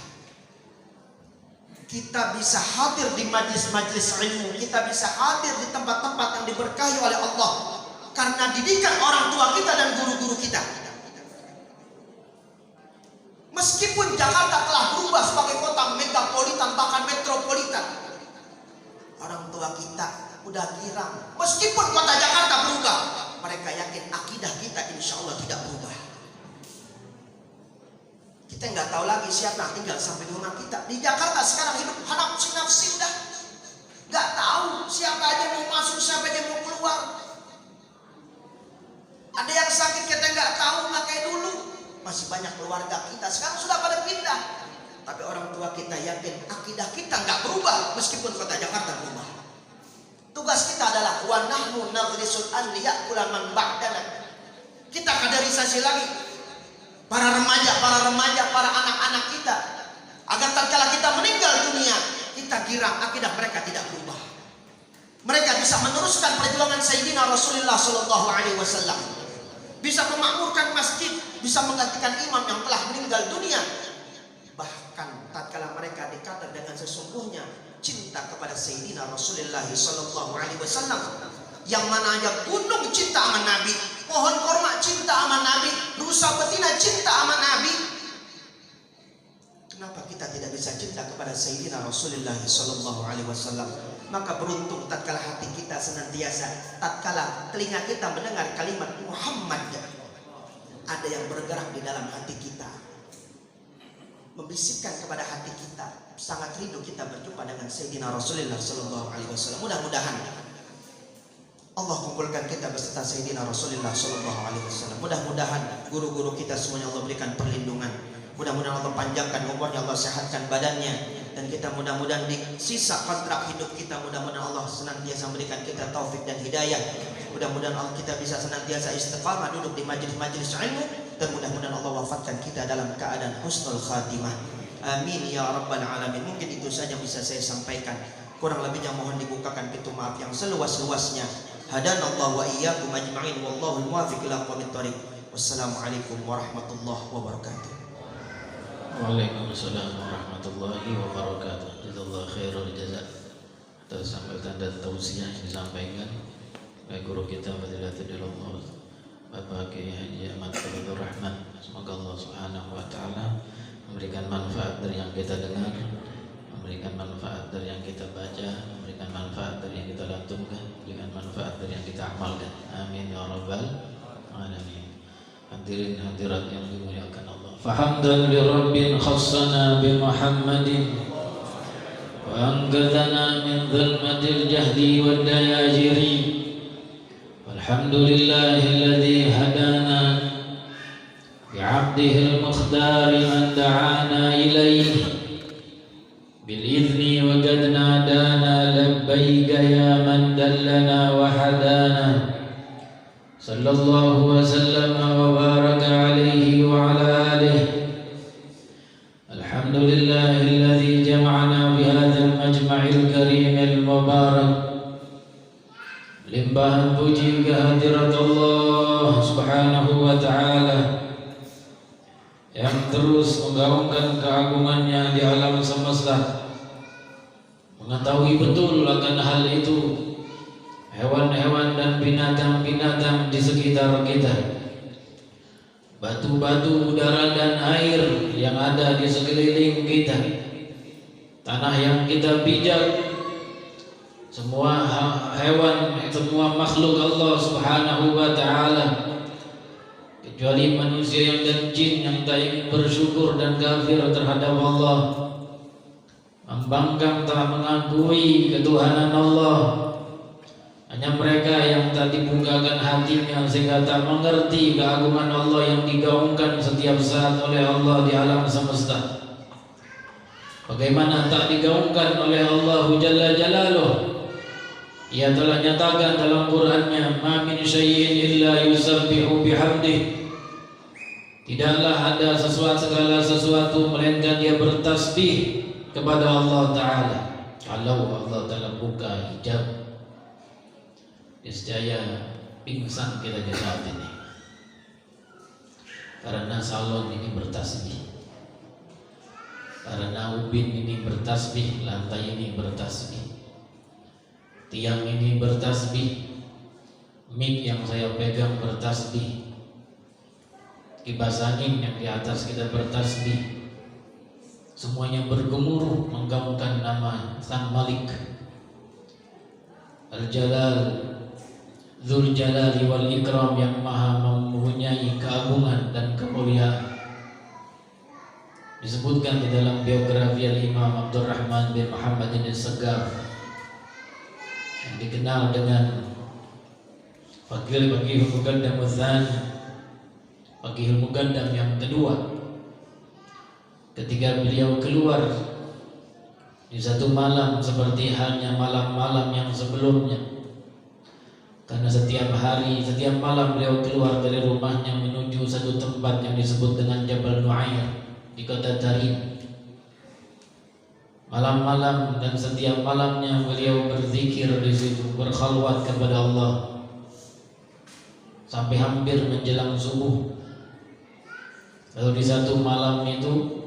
Kita bisa hadir di majlis-majlis ilmu, kita bisa hadir di tempat-tempat yang diberkahi oleh Allah karena didikan orang tua kita dan guru-guru kita. Meskipun Jakarta telah berubah sebagai kota megapolitan, bahkan metropolitan, orang tua kita udah girang. Meskipun kota Jakarta berubah, mereka yakin akidah kita insya Allah tidak berubah. Kita nggak tahu lagi siapa yang tinggal sampai di rumah kita. Di Jakarta sekarang hidup nafsi udah nggak tahu siapa aja mau masuk, siapa aja mau keluar. Ada yang sakit kita nggak tahu, nggak kayak dulu. Masih banyak keluarga kita sekarang sudah pada pindah, tapi orang tua kita yakin akidah kita nggak berubah meskipun kota Jakarta berubah. Tugas kita adalah wa nahnu nadrisul an liyakula man ba'dana. Kita kaderisasi lagi para remaja, para anak-anak kita, agar tatkala kita meninggal dunia, kita girang akidah mereka tidak berubah. Mereka bisa meneruskan perjuangan Sayyidina Rasulullah Sallallahu Alaihi Wasallam, bisa memakmurkan masjid, bisa menggantikan imam yang telah meninggal dunia. Bahkan tatkala mereka dikatakan dengan sesungguhnya cinta kepada Sayyidina Rasulullah sallallahu alaihi wasallam. Yang mana aja gunung cinta sama Nabi, pohon korma cinta sama Nabi, rusa betina cinta sama Nabi. Kenapa kita tidak bisa cinta kepada Sayyidina Rasulullah sallallahu alaihi wasallam? Maka beruntung tatkala hati kita senantiasa, tatkala telinga kita mendengar kalimat Muhammad, ada yang bergerak di dalam hati kita, membisikkan kepada hati kita, sangat rindu kita berjumpa dengan Sayyidina Rasulullah sallallahu alaihi wasallam. Mudah-mudahan Allah kumpulkan kita beserta Sayyidina Rasulullah sallallahu alaihi wasallam. Mudah-mudahan guru-guru kita semuanya Allah berikan perlindungan. Mudah-mudahan Allah panjangkan umurnya, Allah sehatkan badannya, dan kita mudah-mudahan di sisa kontrak hidup kita, mudah-mudahan Allah senantiasa memberikan kita taufik dan hidayah. Mudah-mudahan Allah kita bisa senantiasa istiqamah duduk di majelis-majelis ilmu, dan mudah-mudahan Allah wafatkan kita dalam keadaan husnul khatimah. Amin ya rabbal alamin. Mungkin itu saja bisa saya sampaikan. Kurang lebihnya mohon dibukakan pintu maaf yang seluas-luasnya. Hadanallahu wa iyyakum ajma'in wallahu al-muwaffiq ila aqwamit thoriq. Wassalamualaikum warahmatullahi wabarakatuh. Waalaikumsalam warahmatullahi wabarakatuh. Jazakallahu khairul jazaa atas sambutan dan tausiah yang disampaikan oleh guru kita Fadilatul Allah Bapak Kiai Haji Ahmad Fadlur Rahman. Semoga Allah Subhanahu wa taala memberikan manfaat dari yang kita dengar, memberikan manfaat dari yang kita baca, memberikan manfaat dari yang kita lantunkan, memberikan manfaat dari yang kita amalkan. Amin ya rabbal alamin. Hadirin hadirat yang dimuliakan Allah. Fahamdan li rabbin khassana bi Muhammadin wa anqadhana min dhulmatil jahli wad dayajiri. Walhamdulillahi alladhi hadana bi 'abdihi al-mukhtar man da'ana ilayhi bil idzni wa qad nadana labbaika ya man dallana wa hadana. Sallallahu wa sallama wa baraka alaihi wa ala alihi. Alhamdulillahilladzi jama'ana bi hadzal majma'il karimil mubarak. Limpahan puji kehadirat Allah Subhanahu wa ta'ala yang terus menggaungkan keagungannya di alam semesta. Mengetahui betul akan hal itu hewan-hewan dan binatang-binatang di sekitar kita, batu-batu, udara dan air yang ada di sekeliling kita, tanah yang kita pijak, semua hewan, semua makhluk Allah Subhanahu wa ta'ala, kecuali manusia dan jin yang tak ingin bersyukur dan kafir terhadap Allah, membangkang tak mengakui ketuhanan Allah. Hanya mereka yang tak dibukakan hatinya sehingga tak mengerti keagungan Allah yang digaungkan setiap saat oleh Allah di alam semesta. Bagaimana tak digaungkan oleh Allah Jalla Jalaluh? Ia telah nyatakan dalam Qur'annya, "Ma min syai'in illa yusabbihu bihamdih." Tidaklah ada segala sesuatu melainkan dia bertasbih kepada Allah Ta'ala. Kalau Allah Ta'ala buka hijab, niscaya pingsan kita di saat ini, karena salon ini bertasbih, karena ubin ini bertasbih, lantai ini bertasbih, tiang ini bertasbih, mic yang saya pegang bertasbih, kipas angin yang di atas kita bertasbih. Semuanya bergemuruh menggaungkan nama Sang Malik Al-Jalal Dzul Jalali wal Ikram, yang maha mempunyai keagungan dan kemuliaan. Disebutkan di dalam biografi Al-Imam Abdurrahman bin Muhammad bin Segar, yang dikenal dengan Faqih Muqaddam Tsani, Faqih Muqaddam yang kedua. Ketika beliau keluar di satu malam seperti halnya malam-malam yang sebelumnya, karena setiap hari, setiap malam beliau keluar dari rumahnya menuju satu tempat yang disebut dengan Jabal Nu'air di kota Tarim. Malam-malam dan setiap malamnya beliau berzikir di situ, berkhalwat kepada Allah sampai hampir menjelang subuh. Lalu di satu malam itu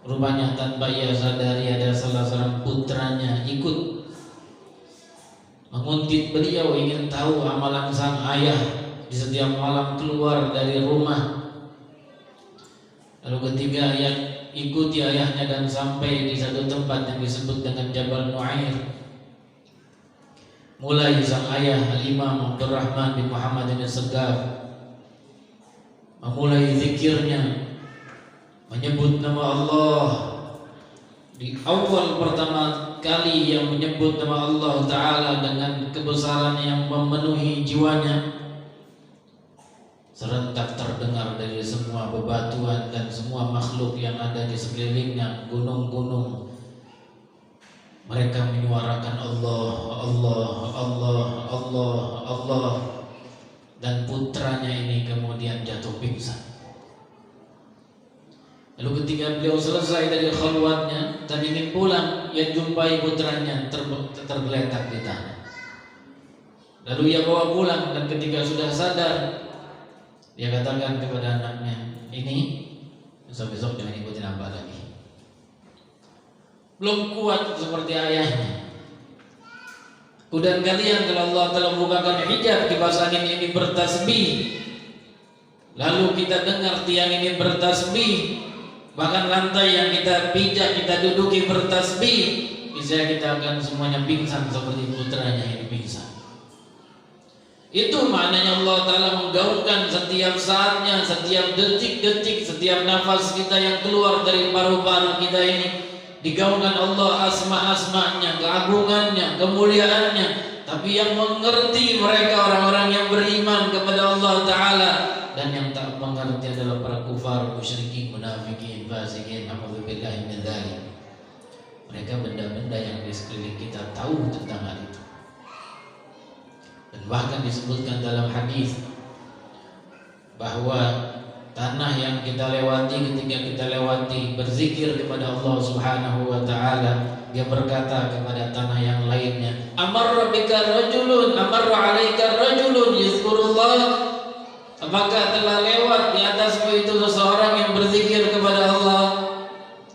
Rupanya tanpa ia sadari ada salah seorang putranya ikut menguntit beliau, ingin tahu amalan sang ayah di setiap malam keluar dari rumah. Lalu ketika ia ikuti ayahnya dan sampai di satu tempat yang disebut dengan Jabal Nu'air, mulai sang ayah Al-Imam Abdurrahman bin Muhammad bin Segaf memulai zikirnya, menyebut nama Allah. Di awal pertama kali yang menyebut nama Allah Ta'ala dengan kebesaran yang memenuhi jiwanya, serentak terdengar dari semua bebatuan dan semua makhluk yang ada di sekelilingnya, gunung-gunung. Mereka menyuarakan Allah, Allah, Allah, Allah, Allah. Dan putranya ini kemudian jatuh pingsan. Lalu ketika beliau selesai dari khalwatnya dan ingin pulang, ia jumpai putranya tergeletak di tanah. Lalu ia bawa pulang, dan ketika sudah sadar, dia katakan kepada anaknya, ini besok-besok jangan ikutin abah lagi. Belum kuat seperti ayahnya. Dan kalian kalau Allah telah membukakan hijab, kipas angin ini bertasbih, lalu kita dengar tiang ini bertasbih, bahkan lantai yang kita pijak, kita duduki bertasbih, bisa kita akan semuanya pingsan seperti putranya ini pingsan. Itu maknanya Allah Ta'ala menggaungkan setiap saatnya, setiap detik-detik, setiap nafas kita yang keluar dari paru-paru kita ini, digaungkan Allah asma-asmanya, keagungannya, kemuliaannya. Tapi yang mengerti mereka orang-orang yang beriman kepada Allah Ta'ala, dan yang tak mengerti adalah para kufar, musyrikin, munafikin, fasikin, na'udzubillahi min dzalik. Mereka benda-benda yang di sekeliling kita tahu tentang hal itu. Dan bahkan disebutkan dalam hadis bahwa tanah yang kita lewati, ketika kita lewati berzikir kepada Allah Subhanahu wa Ta'ala, dia berkata kepada tanah yang lainnya, amarra bika rajulun, amarra alaika rajulun yazkurullah, apakah telah lewat di atasmu itu seseorang yang berzikir kepada Allah?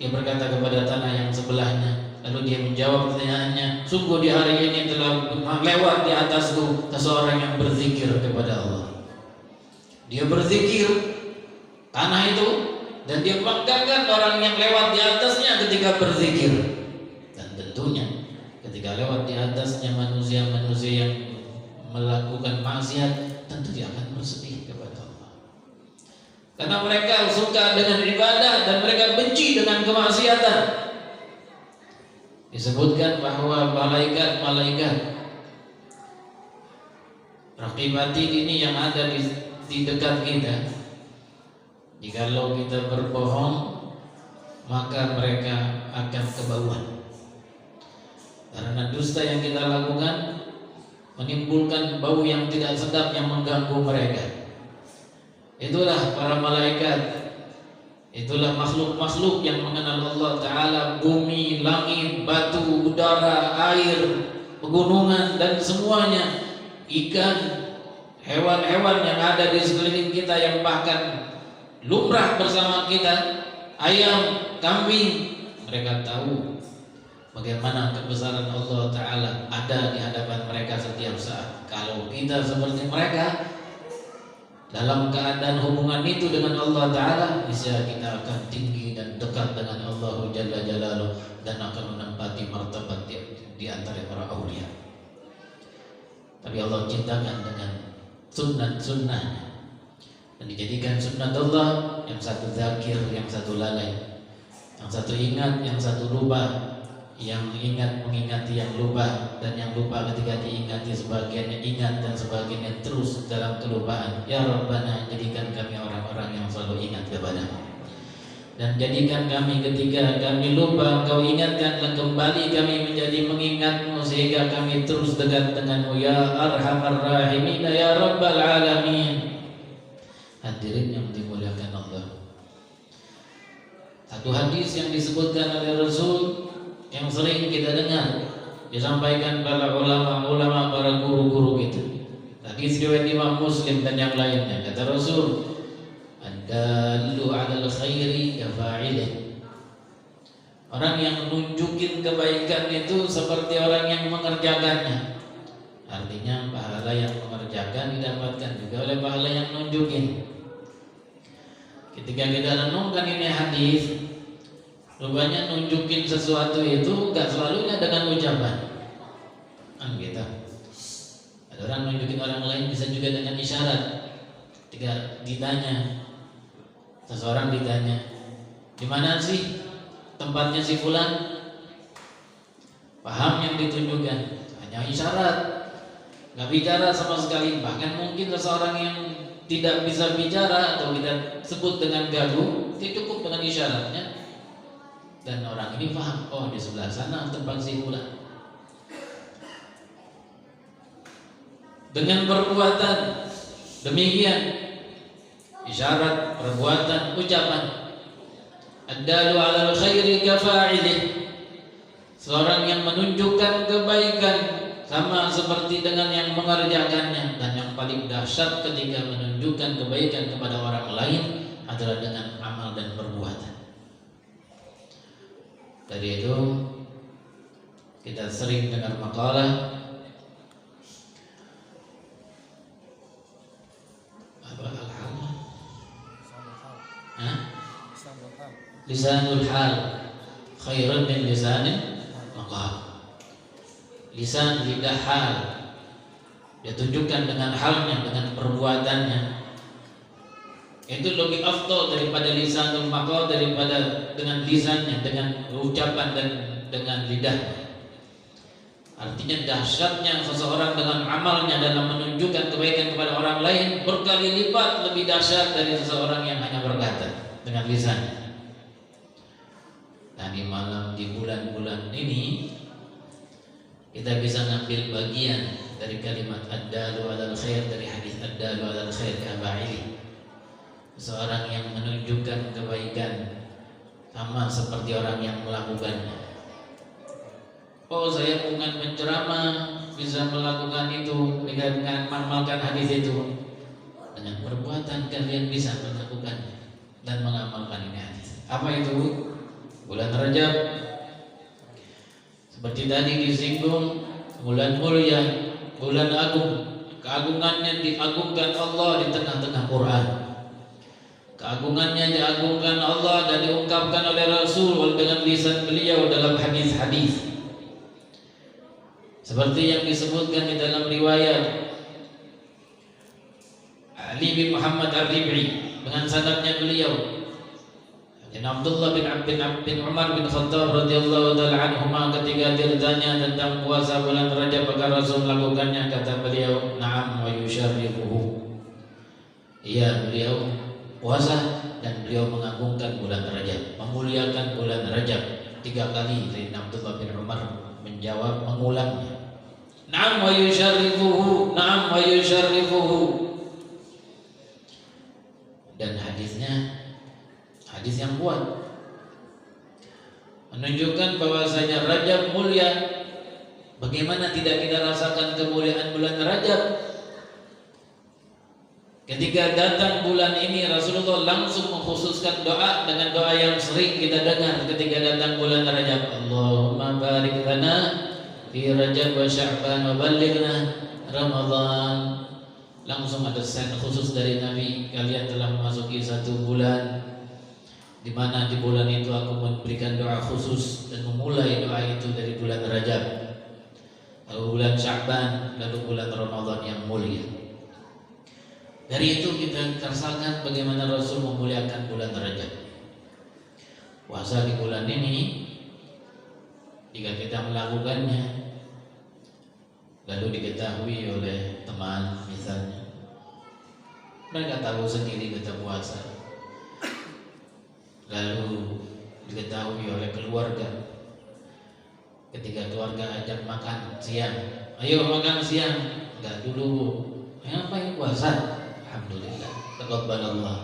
Dia berkata kepada tanah yang sebelahnya. Lalu dia menjawab pertanyaannya, sungguh di hari ini telah lewat di atasku seseorang yang berzikir kepada Allah. Dia berzikir tanah itu, dan dia banggakan orang yang lewat di atasnya ketika berzikir. Dan tentunya ketika lewat di atasnya manusia-manusia yang melakukan maksiat, tentu dia akan bersedih kepada Allah, karena mereka suka dengan ibadah dan mereka benci dengan kemaksiatan. Disebutkan bahwa malaikat-malaikat raqibati ini yang ada di dekat kita, jikalau kita berbohong, maka mereka akan kebauan. Karena dusta yang kita lakukan menimbulkan bau yang tidak sedap yang mengganggu mereka. Itulah para malaikat, itulah makhluk-makhluk yang mengenal Allah Ta'ala. Bumi, langit, batu, udara, air, pegunungan, dan semuanya, ikan, hewan-hewan yang ada di sekeliling kita yang bahkan lumrah bersama kita, ayam, kambing, mereka tahu bagaimana kebesaran Allah Ta'ala ada di hadapan mereka setiap saat. Kalau kita seperti mereka, dalam keadaan hubungan itu dengan Allah Ta'ala, bisa kita akan tinggi dan dekat dengan Allah Jalla Jalaluh, dan akan menempati martabat di antara para aulia. Tapi Allah cintakan dengan sunnah-sunnahnya, dan dijadikan sunnah Allah, yang satu zakir, yang satu lalai, yang satu ingat, yang satu lupa, yang ingat mengingati yang lupa, dan yang lupa ketika diingati sebagiannya ingat dan sebagiannya terus dalam kelupaan. Ya Rabbana, jadikan kami orang-orang yang selalu ingat kepada-Mu, dan jadikan kami ketika kami lupa Engkau ingatkan, dan kembali kami menjadi mengingat-Mu sehingga kami terus dekat dengan-Mu. Ya Arhamar Rahimin, Ya Rabbal Alamin. Hadirin yang dimuliakan Allah, satu hadis yang disebutkan oleh Rasul yang sering kita dengar disampaikan para ulama-ulama, para guru-guru kita. Hadis riwayat Imam Muslim dan yang lainnya. Kata Rasul, "Ad-dallu 'alal khairi kafa'ilih." Orang yang nunjukin kebaikan itu seperti orang yang mengerjakannya. Artinya pahala yang mengerjakan didapatkan juga oleh pahala yang nunjukin. Ketika kita renungkan ini hadis, rupanya nunjukin sesuatu itu gak selalunya dengan ucapan. Gitu. Ada orang nunjukin orang lain bisa juga dengan isyarat. Ketika ditanya, seseorang ditanya, di mana sih tempatnya si fulan? Paham yang ditunjukkan, hanya isyarat, nggak bicara sama sekali. Bahkan mungkin seseorang yang tidak bisa bicara atau kita sebut dengan gagu, dia cukup dengan isyaratnya, dan orang ini paham, oh di sebelah sana tempat si fulan. Dengan perbuatan demikian, isyarat, perbuatan, ucapan. Ad-dalu 'alal khairi kafa'ilih. Seorang yang menunjukkan kebaikan sama seperti dengan yang mengerjakannya. Dan yang paling dahsyat ketika menunjukkan kebaikan kepada orang lain adalah dengan amal dan perbuatan. Dari itu kita sering dengar makalah lisanul hal khairun min lisanil maqal. Lisan, lidah, hal, dia tunjukkan dengan halnya, dengan perbuatannya, itu lebih afdal daripada lisanul maqal, daripada dengan lisannya, dengan ucapan dan dengan lidahnya. Artinya dahsyatnya seseorang dengan amalnya dalam menunjukkan kebaikan kepada orang lain berkali lipat lebih dahsyat dari seseorang yang hanya berkata dengan lisannya. Nah, di malam di bulan-bulan ini kita bisa ngambil bagian dari kalimat ad-dalu 'alal khair, dari hadis ad-dalu 'alal khair kaba'ili. Seorang yang menunjukkan kebaikan sama seperti orang yang melakukannya. Oh, saya bukan penceramah bisa melakukan itu dengan mengamalkan hadis itu. Dengan perbuatan kalian bisa melakukannya dan mengamalkan ini hadis. Apa itu? Bulan Rajab, seperti tadi disinggung, bulan mulia, bulan agung. Keagungannya diagungkan Allah di tengah-tengah Quran. Keagungannya diagungkan Allah dan diungkapkan oleh Rasul dengan lisan beliau dalam hadis-hadis. Seperti yang disebutkan di dalam riwayat Ali bin Muhammad Ar-Rib'i dengan sanadnya beliau, dan Abdullah bin Umar bin Khattab radhiyallahu taala anhuma ketika ditanya tentang puasa bulan Rajab apakah Rasul melakukannya, kata beliau, na'am wa yusyarrifuhu. Iya, beliau puasa dan beliau mengagungkan bulan Rajab, memuliakan bulan Rajab. 3 kali Sayyidina Abdullah bin Umar menjawab, mengulangnya. Na'am wa yusyarrifuhu, na'am wa yusyarrifuhu. Dan hadisnya hadis yang kuat menunjukkan bahwasanya Rajab mulia. Bagaimana tidak kita rasakan kemuliaan bulan Rajab? Ketika datang bulan ini, Rasulullah langsung mengkhususkan doa dengan doa yang sering kita dengar ketika datang bulan Rajab. Allahumma barik lana fi Rajab wa Sya'ban wa ballighna Ramadan. Langsung ada sen khusus dari Nabi, kalian telah memasuki 1 bulan di mana di bulan itu aku memberikan doa khusus dan memulai doa itu dari bulan Rajab, lalu bulan Sya'ban, lalu bulan Ramadan yang mulia. Dari itu kita rasakan bagaimana Rasul memuliakan bulan Rajab. Puasa di bulan ini, jika kita melakukannya lalu diketahui oleh teman misalnya, mereka tahu sendiri kita puasa, lalu diketahui oleh keluarga, ketika keluarga ajak makan siang, ayo makan siang, enggak dulu, ngapain puasa? Alhamdulillah, taqabbalallah.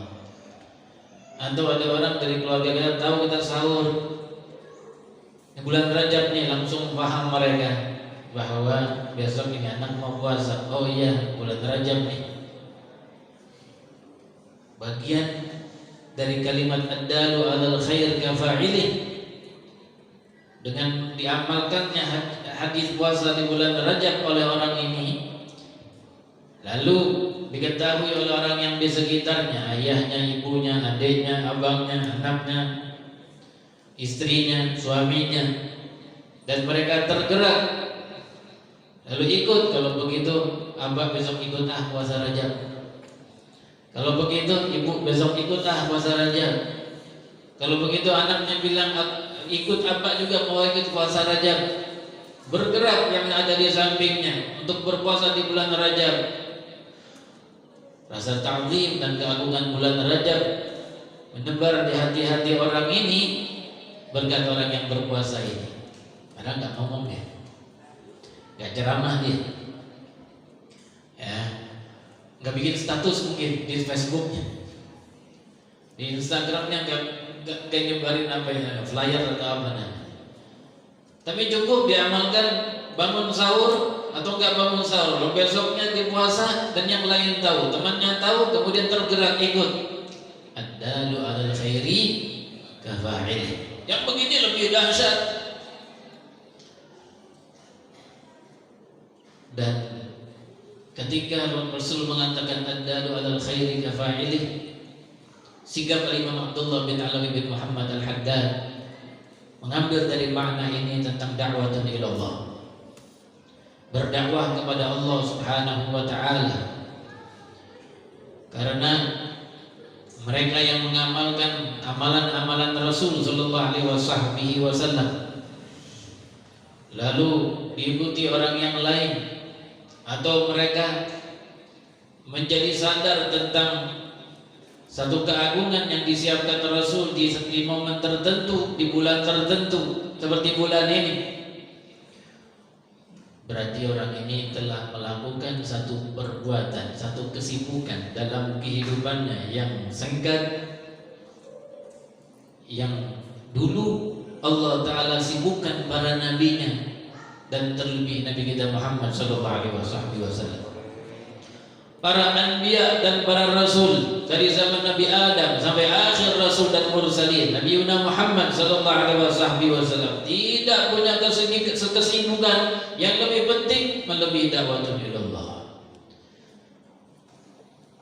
Atau ada orang dari keluarga kita tahu kita sahur di bulan Rajab nih, langsung paham mereka bahwa besok ini anak mau puasa. Oh iya, bulan Rajab nih. Bagian dari kalimat ad-dalu 'alal khair kafa'ilih, dengan diamalkannya hadis puasa di bulan Rajab oleh orang ini, lalu diketahui oleh orang yang di sekitarnya, ayahnya, ibunya, adiknya, abangnya, anaknya, istrinya, suaminya, dan mereka tergerak lalu ikut. Kalau begitu abah besok ikut puasa Rajab, kalau begitu ibu besok ikut puasa Rajab, kalau begitu anaknya bilang ikut abah juga mau ikut puasa Rajab. Bergerak yang ada di sampingnya untuk berpuasa di bulan Rajab. Rasa ta'zim dan keagungan bulan Rajab menebar di hati-hati orang ini berkat orang yang berpuasa ini. Padahal nggak ngomong dia, nggak ceramah dia, ya, nggak bikin status mungkin di Facebooknya, di Instagramnya nggak nyebarin apa ya, flyer atau apa namanya. Tapi cukup diamalkan bangun sahur atau enggak bangun sahur, besoknya di puasa dan yang lain tahu, temannya tahu, kemudian tergerak ikut. Ad-dalu 'alal khairi kafa'ilih. Yang begini lebih dahsyat. Dan ketika Rasul mengatakan ad-dalu 'alal khairi kafa'ilih, sikap Imam Abdullah bin Alawi bin Muhammad Al-Haddad mengambil dari makna ini tentang dakwah ila Allah, berdakwah kepada Allah Subhanahu wa taala. Karena mereka yang mengamalkan amalan-amalan Rasul sallallahu alaihi wasallam lalu diikuti orang yang lain, atau mereka menjadi sadar tentang satu keagungan yang disiapkan Rasul di momen tertentu, di bulan tertentu seperti bulan ini, berarti orang ini telah melakukan satu perbuatan, satu kesibukan dalam kehidupannya yang senggat, yang dulu Allah Ta'ala sibukkan para nabinya, dan terlebih Nabi kita Muhammad Sallallahu Alaihi Wasallam, para anbiya dan para rasul dari zaman Nabi Adam sampai akhir rasul dan mursalin. Nabi Muhammad sallallahu alaihi wasallam tidak punya kesibukan yang lebih penting melebihi dakwah ila Allah.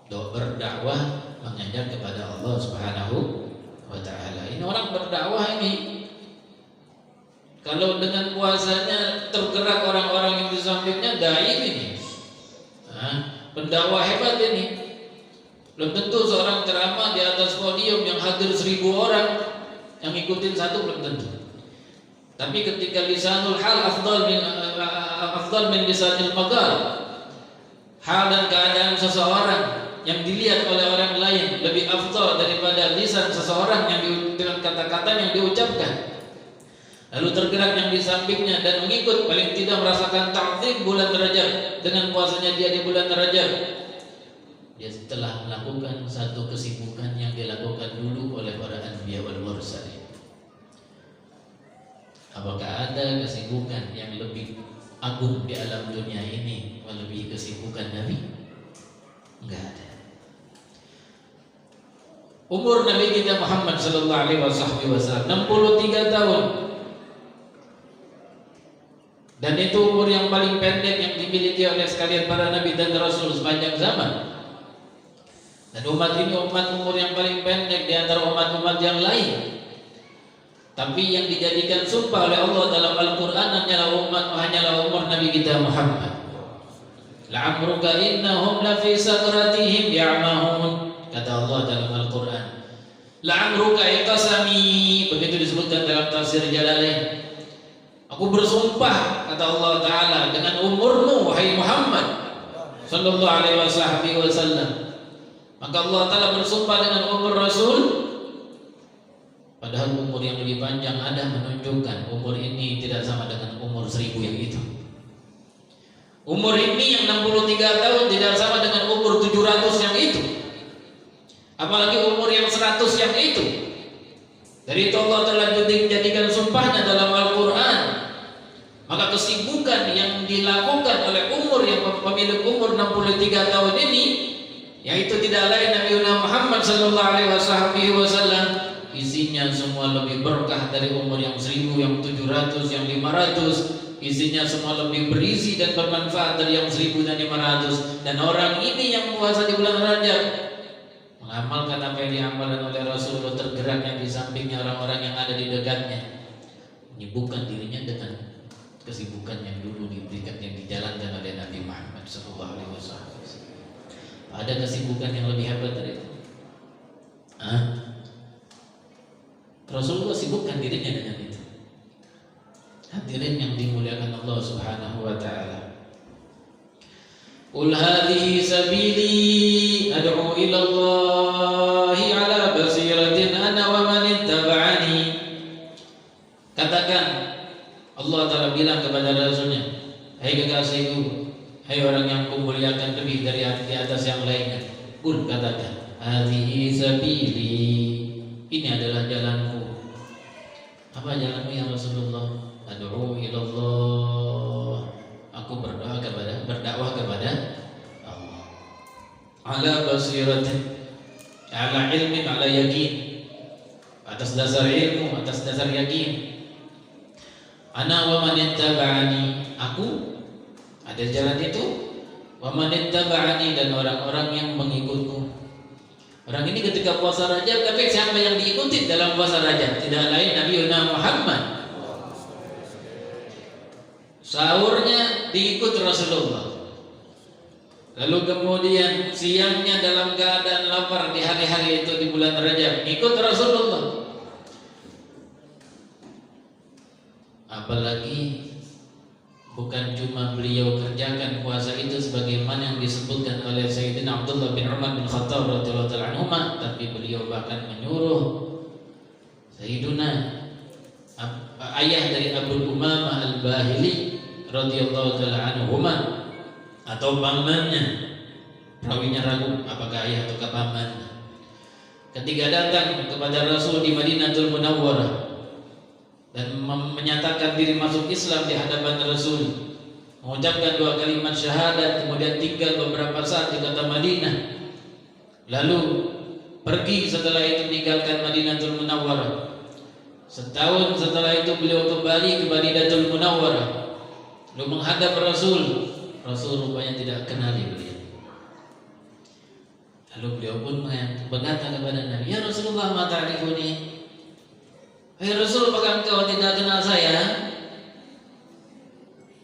Berdakwah mengajak kepada Allah Subhanahu wa taala. Ini orang berdakwah ini, kalau dengan puasanya tergerak orang-orang yang di sampingnya, dai ini. Pendakwah hebat ini. Belum tentu seorang ceramah di atas podium yang hadir 1000 orang yang ikutin satu, belum tentu. Tapi ketika lisanul hal afdal min lisanil maqal, hal dan keadaan seseorang yang dilihat oleh orang lain lebih afdal daripada lisan seseorang yang dengan kata-kata yang diucapkan. Lalu tergerak yang di sampingnya dan mengikut, paling tidak merasakan ta'zim bulan Rajab dengan puasanya dia di bulan Rajab. Dia telah melakukan satu kesibukan yang dilakukan dulu oleh para anbiya wal mursalin. Apakah ada kesibukan yang lebih agung di alam dunia ini melebihi kesibukan Nabi? Enggak ada. Umur Nabi kita Muhammad sallallahu alaihi wasallam 63 tahun. Dan itu umur yang paling pendek yang dimiliki oleh sekalian para nabi dan rasul sepanjang zaman. Dan umat ini umat umur yang paling pendek di antara umat-umat yang lain. Tapi yang dijadikan sumpah oleh Allah dalam Al-Quran hanyalah umur Nabi kita Muhammad. La'amruka innahum lafi sakratihim ya'mahun, kata Allah dalam Al-Quran. La'amruka iqasami, begitu disebutkan dalam tafsir Jalalain. Aku bersumpah, kata Allah Ta'ala, dengan umurmu wahai Muhammad sallallahu alaihi wasallam. Maka Allah Ta'ala bersumpah dengan umur Rasul, padahal umur yang lebih panjang ada menunjukkan umur ini tidak sama dengan umur 1000 yang itu. Umur ini yang 63 tahun tidak sama dengan umur 700 yang itu, apalagi umur yang 100 yang itu. Dari itu Allah telah menjadikan sumpahnya dalam Al-Quran. Maka kesibukan yang dilakukan oleh umur yang pemilik umur 63 tahun ini, yaitu tidak lain Nabi Muhammad sallallahu alaihi wasallam, isinya semua lebih berkah dari umur yang 1000, yang 700, yang 500. Isinya semua lebih berisi dan bermanfaat dari yang 1000 dan 500. Dan orang ini yang puasa di bulan Rajab mengamalkan apa yang diamalkan oleh Rasulullah, tergeraknya di sampingnya orang-orang yang ada di dekatnya, menyibukkan dirinya dengan kesibukan yang dulu diberikan, yang dijalankan oleh Nabi Muhammad SAW. Ada kesibukan yang lebih hebat dari itu? Rasulullah sibukkan dirinya dengan itu. Hadirin yang dimuliakan Allah Subhanahu wa taala. Qul hadhihi sabili ad'u ila Allahi ala basiratin ana wa man ittaba'ani. Katakan, Allah Ta'ala bilang kepada Rasulnya, hai kekasihku, hai orang yang kumuliakan lebih dari di atas yang lainnya. Qul, katakan, hadhihi sabili, ini adalah jalanku. Apa jalanmu ya Rasulullah? Ad'u ila Allah, aku berdakwah kepada Allah. Ala basiratin, ala ilmin, ala yakin, atas dasar ilmu, atas dasar yakin. Ana wa man ittaba'ani, aku ada jalan itu, wa man ittaba'ani, dan orang-orang yang mengikutku. Orang ini ketika puasa Rajab, tapi siapa yang diikuti dalam puasa Rajab? Tidak lain Nabi Muhammad. Sahurnya diikut Rasulullah. Lalu kemudian siangnya dalam keadaan lapar di hari-hari itu di bulan Rajab, ikut Rasulullah. Apalagi bukan cuma beliau kerjakan puasa itu sebagaimana yang disebutkan oleh Sayyidina Abdullah bin Umar bin Khattab radhiyallahu anhu, tapi beliau bahkan menyuruh Sayyidina ayah dari Abu Umamah Al-Bahili radhiyallahu anhu atau pamannya, perawinya ragu apakah ayah atau pamannya, ketika datang kepada Rasul di Madinatul Munawwarah dan menyatakan diri masuk Islam di hadapan Rasul, mengucapkan 2 kalimat syahadat, kemudian tinggal beberapa saat di kota Madinah, lalu pergi setelah itu meninggalkan Madinatul Munawwarah. Setahun setelah itu beliau kembali ke Madinatul Munawwarah, lalu menghadap Rasul. Rasul rupanya tidak kenali beliau. Lalu beliau pun berkata kepada Nabi, ya Rasulullah, ma ta'rifuni? Hai Rasul, apakah engkau tidak kenal saya?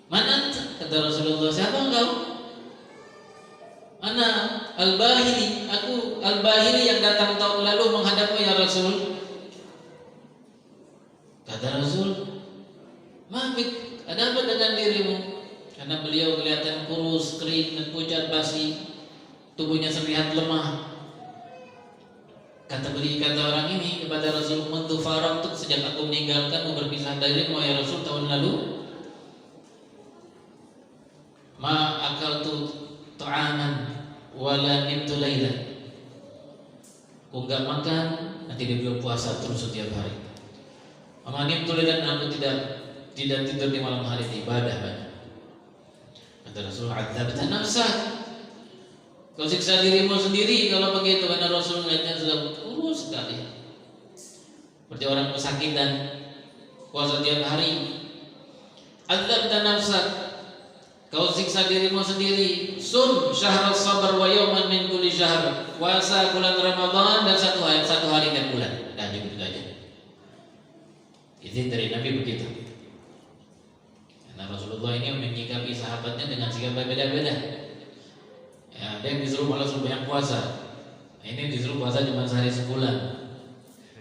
Mana? Kata Rasulullah, siapa engkau? Ana Al-Bahili, aku Al-Bahili yang datang tahun lalu menghadapmu ya Rasul. Kata Rasul, Mabik, ada apa dengan dirimu? Karena beliau kelihatan kurus, kering, dan pucat basi, tubuhnya terlihat lemah. Kata orang ini kepada Rasul, "Mundu faraqtuk, sejak aku meninggalkanmu, berpisah darimu ya Rasul tahun lalu, ma akaltu ta'aman wala nimtu lailan." Aku enggak makan, nanti dia belum puasa terus setiap hari. Ma nimtu lailan, aku tidak tidur di malam hari, di ibadah banyak. Kata Rasul, "Adzabta nafsak, kau siksa dirimu sendiri kalau begitu." Karena Rasul melihatnya sudah kurus sekali, seperti orang kesakitan, puasa tiap hari. Adzabta nafsak, kau siksa dirimu sendiri. Sum syahr sabar wa yawman min kulli syahr, puasa bulan Ramadan dan satu hari tiap bulan. Dan cukup aja. Itu dari Nabi begitu. Karena Rasulullah ini menyikapi sahabatnya dengan sikap berbeda-beda. Ya, ada yang disuruh malah suruh banyak puasa. Ini disuruh puasa cuma sehari sebulan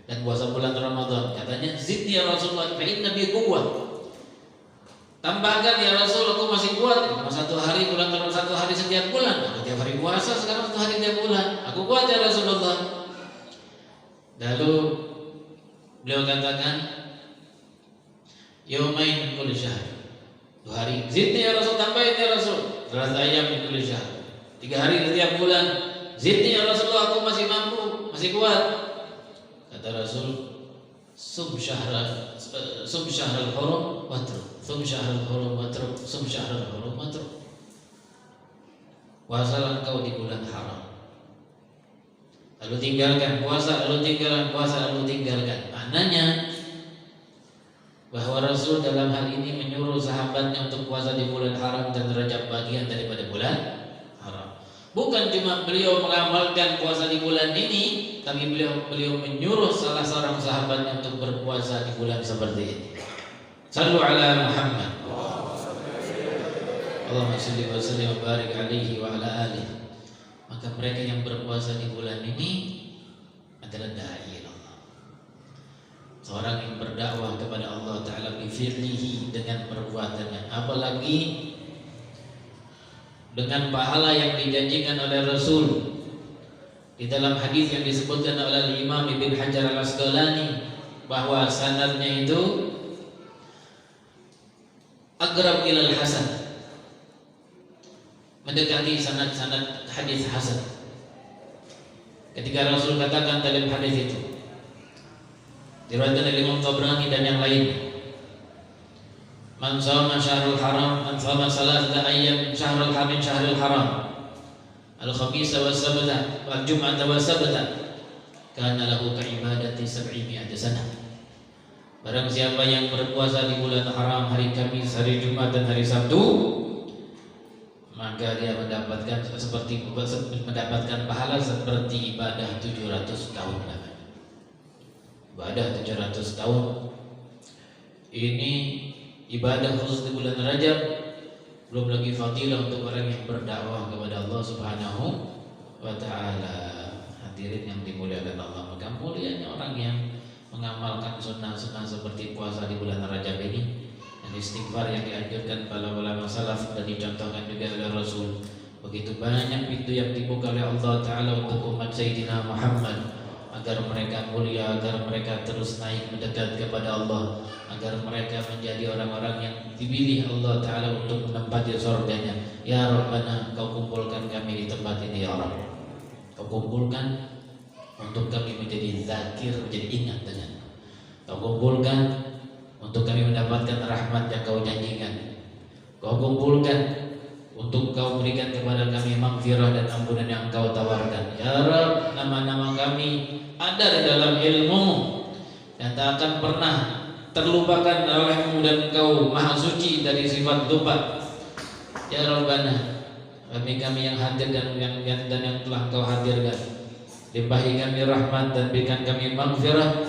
dan puasa bulan Ramadan. Katanya, zidni ya Rasulullah, fa inna bi quwwah. Tambahkan ya Rasul, aku masih kuat. Cuma satu hari bulan Ramadan, satu hari setiap bulan. Aku tiap hari puasa, sekarang satu hari tiap bulan. Aku kuat ya Rasulullah. Lalu beliau katakan, yaumain kulli syahr, 2 hari. Zidni ya Rasul, tambahin ya Rasul, 3 ayam min kulli syahr, 3 hari setiap bulan. Zidni ya Rasulullah, aku masih mampu, masih kuat. Kata Rasul, sum syahrul hurum watruk, sum syahrul hurum watruk, sum syahrul hurum watruk. Puasalah engkau di bulan haram. lalu tinggalkan puasa, lalu tinggalkan puasa, lalu tinggalkan. Maknanya bahwa Rasul dalam hal ini menyuruh sahabatnya untuk puasa di bulan haram dan Rajab bagian daripada bulan haram. Bukan cuma beliau mengamalkan puasa di bulan ini, tapi beliau menyuruh salah seorang sahabatnya untuk berpuasa di bulan seperti ini. Sallu ala Muhammad. Allahumma shalli wa sallim wa barik alaihi wa ala alihi. Maka mereka yang berpuasa di bulan ini adalah dai Allah. Seorang yang berdakwah kepada Allah Ta'ala bifi'lihi, dengan perbuatannya, apalagi dengan pahala yang dijanjikan oleh Rasul. Di dalam hadis yang disebutkan oleh Imam Ibn Hajar Al-Asqalani bahwa sanadnya itu aqrab ilal hasan, mendekati sanad-sanad hadis hasan. Ketika Rasul katakan dalam hadis itu, diriwayatkan oleh Imam Tabrani dan yang lain, man shoma syahrul haram, man shoma salasata ayyam syahrul haram, syahrul haram, al-khamisa was sabta wal jum'ata was sabta, kana lahu ka'ibadati 700 sanah. Barang siapa yang berpuasa di bulan haram, hari Kamis, hari Jumat dan hari Sabtu, maka dia mendapatkan pahala seperti ibadah 700 tahun lamanya. Ibadah 700 tahun. Ini ibadah khusus di bulan Rajab, belum lagi fadilah untuk orang yang berdakwah kepada Allah Subhanahu wa Ta'ala. Hadirin yang dimuliakan Allah, maka mulianya orang yang mengamalkan sunnah-sunnah seperti puasa di bulan Rajab ini, dan istighfar yang dianjurkan para ulama salaf dan dicontohkan juga oleh Rasul. Begitu banyak pintu yang dibuka oleh Allah Ta'ala untuk umat Sayyidina Muhammad, agar mereka mulia, agar mereka terus naik mendekat kepada Allah, agar mereka menjadi orang-orang yang dipilih Allah Ta'ala untuk menempati surganya. Ya Rabbana, Kau kumpulkan kami di tempat ini ya Rabb. Kau kumpulkan untuk kami menjadi zakir, menjadi ingat dengan Kau kumpulkan untuk kami mendapatkan rahmat yang Kau janjikan. Kau kumpulkan untuk Kau berikan kepada kami maghfirah dan ampunan yang Kau tawarkan. Ya Rabb, nama-nama kami ada di dalam ilmu dan tak akan pernah terlupakan oleh-Mu, dan Kau maha suci dari sifat lupa. Ya Rabbana, kami yang hadir dan yang telah Kau hadirkan, limpahi kami rahmat dan berikan kami maghfirah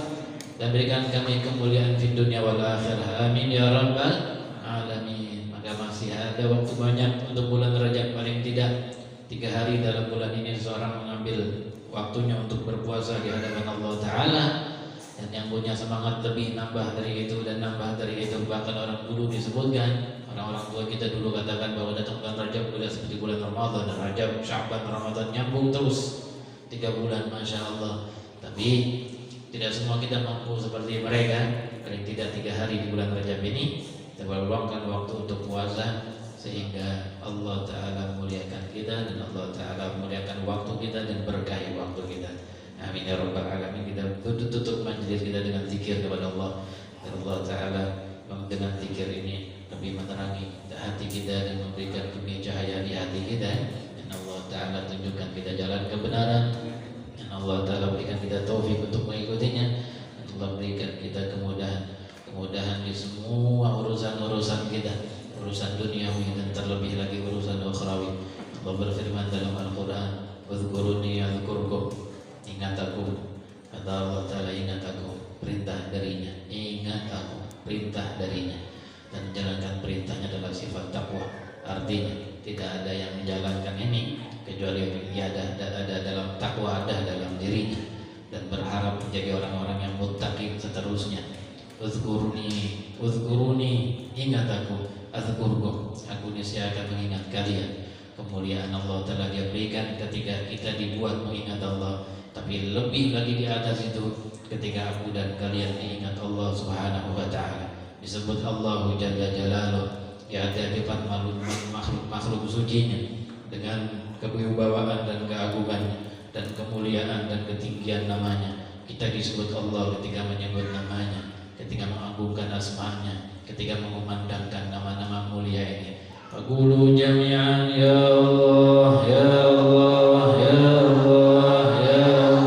dan berikan kami kemuliaan di dunia wal akhirah. Amin ya rabbal alamin. Maka masih ada waktu banyak untuk bulan Rajab, paling tidak 3 hari dalam bulan ini seorang mengambil waktunya untuk berpuasa di hadapan Allah Ta'ala. Dan yang punya semangat lebih nambah dari itu dan nambah dari itu. Bahkan orang dulu disebutkan, orang-orang tua kita dulu katakan bahwa datang bulan Rajab sudah seperti bulan Ramadan, dan Rajab, Sya'ban, Ramadan nyambung terus 3 bulan, Masya Allah. Tapi tidak semua kita mampu seperti mereka. Paling tidak 3 hari di bulan Rajab ini kita meluangkan waktu untuk puasa, sehingga Allah Ta'ala muliakan kita dan Allah Ta'ala muliakan waktu kita dan berkahi waktu kita. Amin ya rabbal alamin. Kita tutup majelis kita dengan zikir kepada Allah, dan Allah Ta'ala dengan zikir ini lebih menerangi hati kita dan memberikan dunia cahaya di hati kita. Dan Allah Ta'ala tunjukkan kita jalan kebenaran, dan Allah Ta'ala berikan kita taufik untuk mengikutinya, dan Allah berikan kita kemudahan di semua urusan-urusan kita, urusan duniawi dan terlebih lagi urusan ukhrawi. Allah berfirman dalam Al-Quran, "Wadhkuruni adzkurkum." Ingat aku, kata Allah Ta'ala, ingat aku, perintah darinya, ingat aku, perintah darinya, dan menjalankan perintahnya adalah sifat takwa. Artinya tidak ada yang menjalankan ini kecuali dia ada dalam takwa, ada dalam dirinya, dan berharap menjadi orang-orang yang muttaqin seterusnya. Uzkuruni, ingat aku, adzkurkum, aku niscaya akan mengingat kalian. Kemuliaan Allah Ta'ala dia berikan ketika kita dibuat mengingat Allah. Tapi lebih lagi di atas itu, ketika aku dan kalian diingat Allah Subhanahu wa Ta'ala, disebut Allah Jalla Jalaluh, ya ada depan makhluk sucinya dengan kewibawaan dan keagungan dan kemuliaan dan ketinggian namanya. Kita disebut Allah ketika menyebut namanya, ketika mengagungkan asma'nya, ketika mengumandangkan nama-nama mulia ini. Faqulu jami'an ya Allah, ya Allah, ya Allah, ya Allah.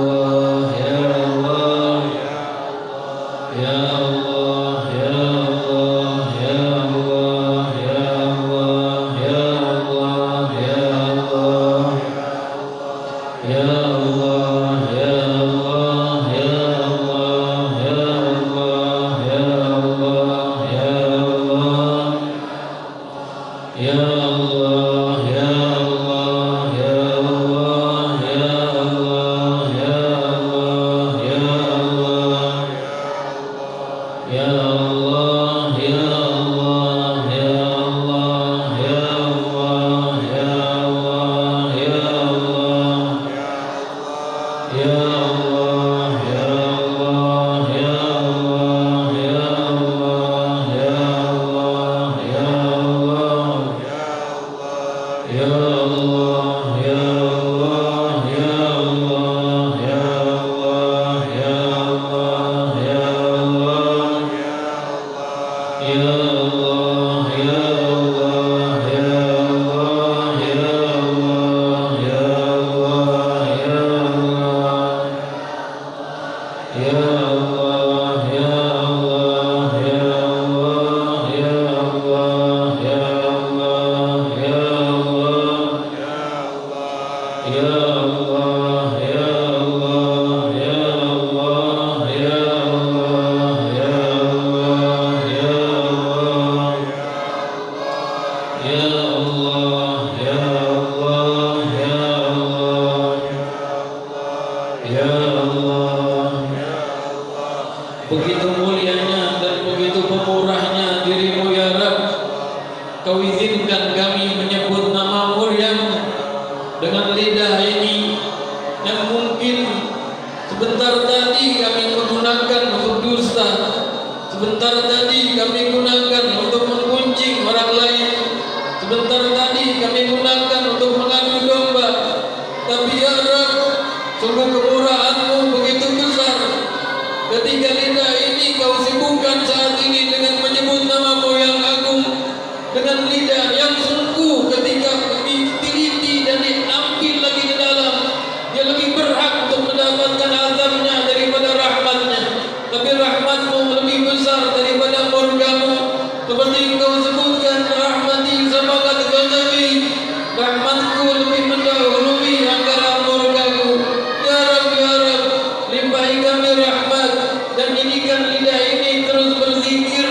Begitu mulianya dan begitu pemurahnya dirimu ya Rabb. Kau izinkan kami menyebut nama-Mu yang dengan lidah ini yang mungkin sebentar tadi kami menggunakan untuk dusta, sebentar tadi kami gunakan untuk menggunjing orang lain, sebentar tadi kami gunakan untuk mengadu domba. Tapi ya Rabb, sungguh kemurahan-Mu begitu besar. Ketika lidah ini Kau sibukkan saat ini dengan menyebut nama-Mu yang agung, dengan lidah yang sungguh ketika diteliti dan diambil lagi ke dalam, dia lebih berhak untuk mendapatkan azabnya daripada rahmatnya. Tapi rahmat-Mu lebih besar daripada murka-Mu. Seperti Engkau sebutkan, rahmati sabaqat ghadabi, rahmatku lebih mendahului angkara murka-Ku. Ya Rabb, ya Rabb, limpahi kami rahmat dan jadikan lidah ini terus berzikir,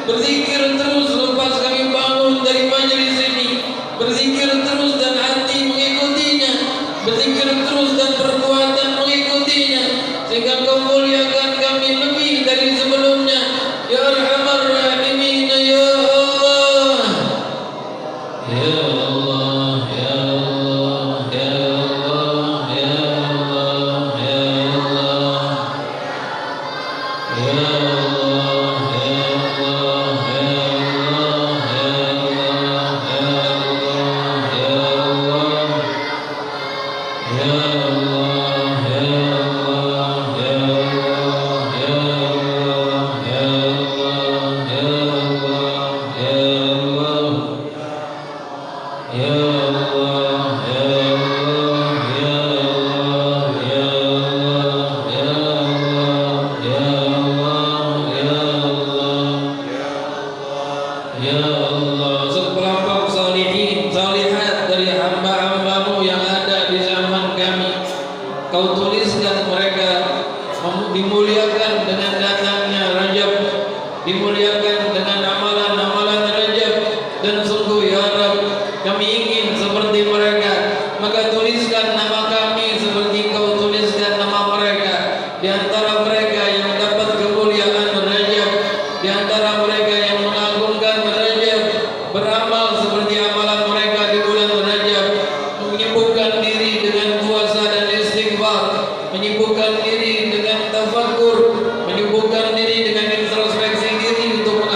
berzikir terus lepas kami bangun dari majelis ini, berzikir terus dan hati mengikutinya, berzikir terus dan perbuatan mengikutinya, sehingga Kau muliakan kami lebih dari sebelumnya. Ya Arhamar Rahimin, ya Allah, ya Allah, ya Allah, ya Allah, ya Allah, ya Allah, ya Allah, ya Allah, ya Allah, ya Allah, ya Allah, ya Allah, ya Ya Allah, sekelompok salihin, salihat dari hamba-hamba-Mu yang ada di zaman kami, Kau tuliskan mereka dimuliakan dengan datangnya Rajab, dimuliakan dengan amalan-amalan Rajab. Dan sungguh ya Rabb, kami ingin seperti mereka, maka tuliskan nama kami seperti Kau tuliskan nama mereka. Di antara mereka yang dapat kemuliaan Rajab, di antara mereka yang mengagungkan Rajab, beramal seperti amalan mereka di bulan Rajab, menyibukkan diri dengan puasa dan istighfar, menyibukkan diri dengan tafakur, menyibukkan diri dengan introspeksi diri untuk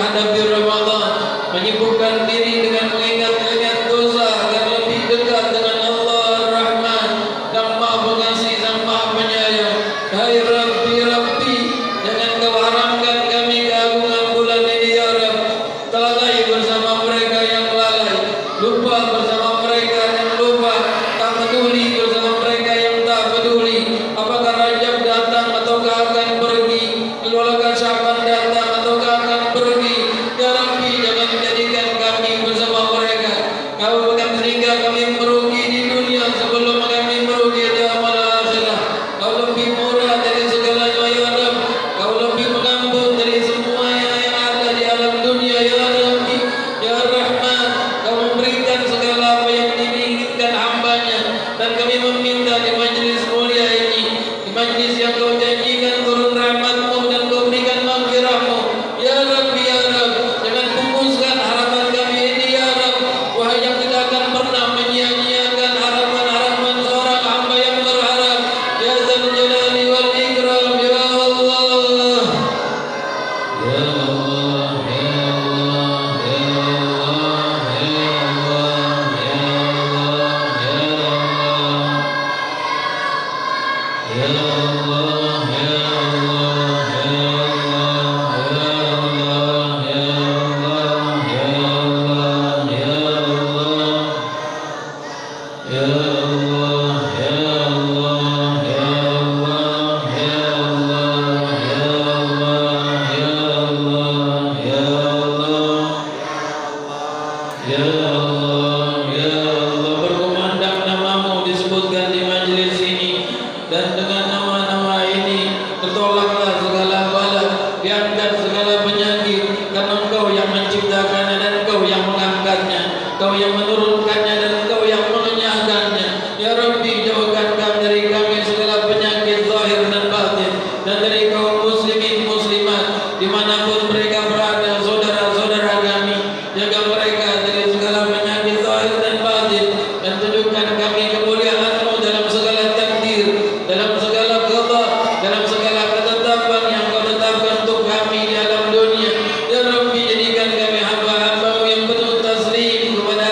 ditolaklah segala bala, diangkat segala penyakit, karena Engkau yang menciptakannya dan Engkau yang mengangkatnya, Engkau yang menurunkannya dan Engkau yang mengenyahkannya. Ya Rabbi, jauhkan kami segala penyakit zahir dan batin, dan dari kaum muslimin muslimat dimanapun mereka berada, saudara-saudara kami, jaga mereka dari segala penyakit zahir dan batin, dan tunjukkan kami kemuliaan-Mu dalam segala takdir, dalam segala qada, dalam segala ketetapan yang Kau tetapkan untuk kami di alam dunia. Ya Rabbi, jadikan kami hamba-hamba-Mu yang penuh taslim kepada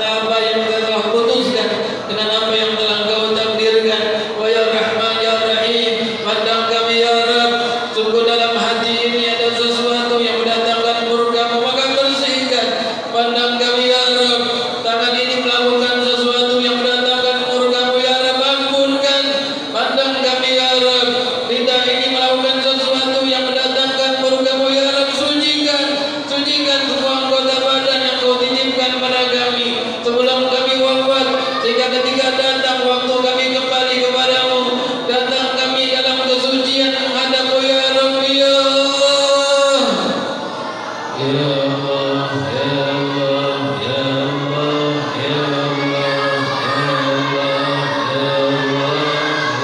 apa yang telah putuskan, dengan apa yang telah Kau takdirkan. Wa ya Rahman ya Rahim, pandang kami ya Rabb, sungguh dalam hati ini ada sesuatu yang mendatangkan murka-Mu, maka bersihkan. Pandang kami ya Rabb, tangan ini melakukan sesuatu yang mendatangkan murka-Mu, ya Rabb, ampunkan. Pandang kami ya Rabb, lidah ini melakukan sesuatu yang mendatangkan murka-Mu, ya Rabb, sucikan semua anggota badan yang Kau titipkan pada kami sebelum kami wafat, sehingga ketika datang waktu kami kembali kepada-Mu, datang kami dalam kesucian menghadap-Mu, ya Rabbi ya Allah. Ya Allah, ya Allah, ya Allah, ya Allah, ya Allah, ya Allah, ya Allah, ya Allah,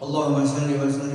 Allahumma salli wa sallim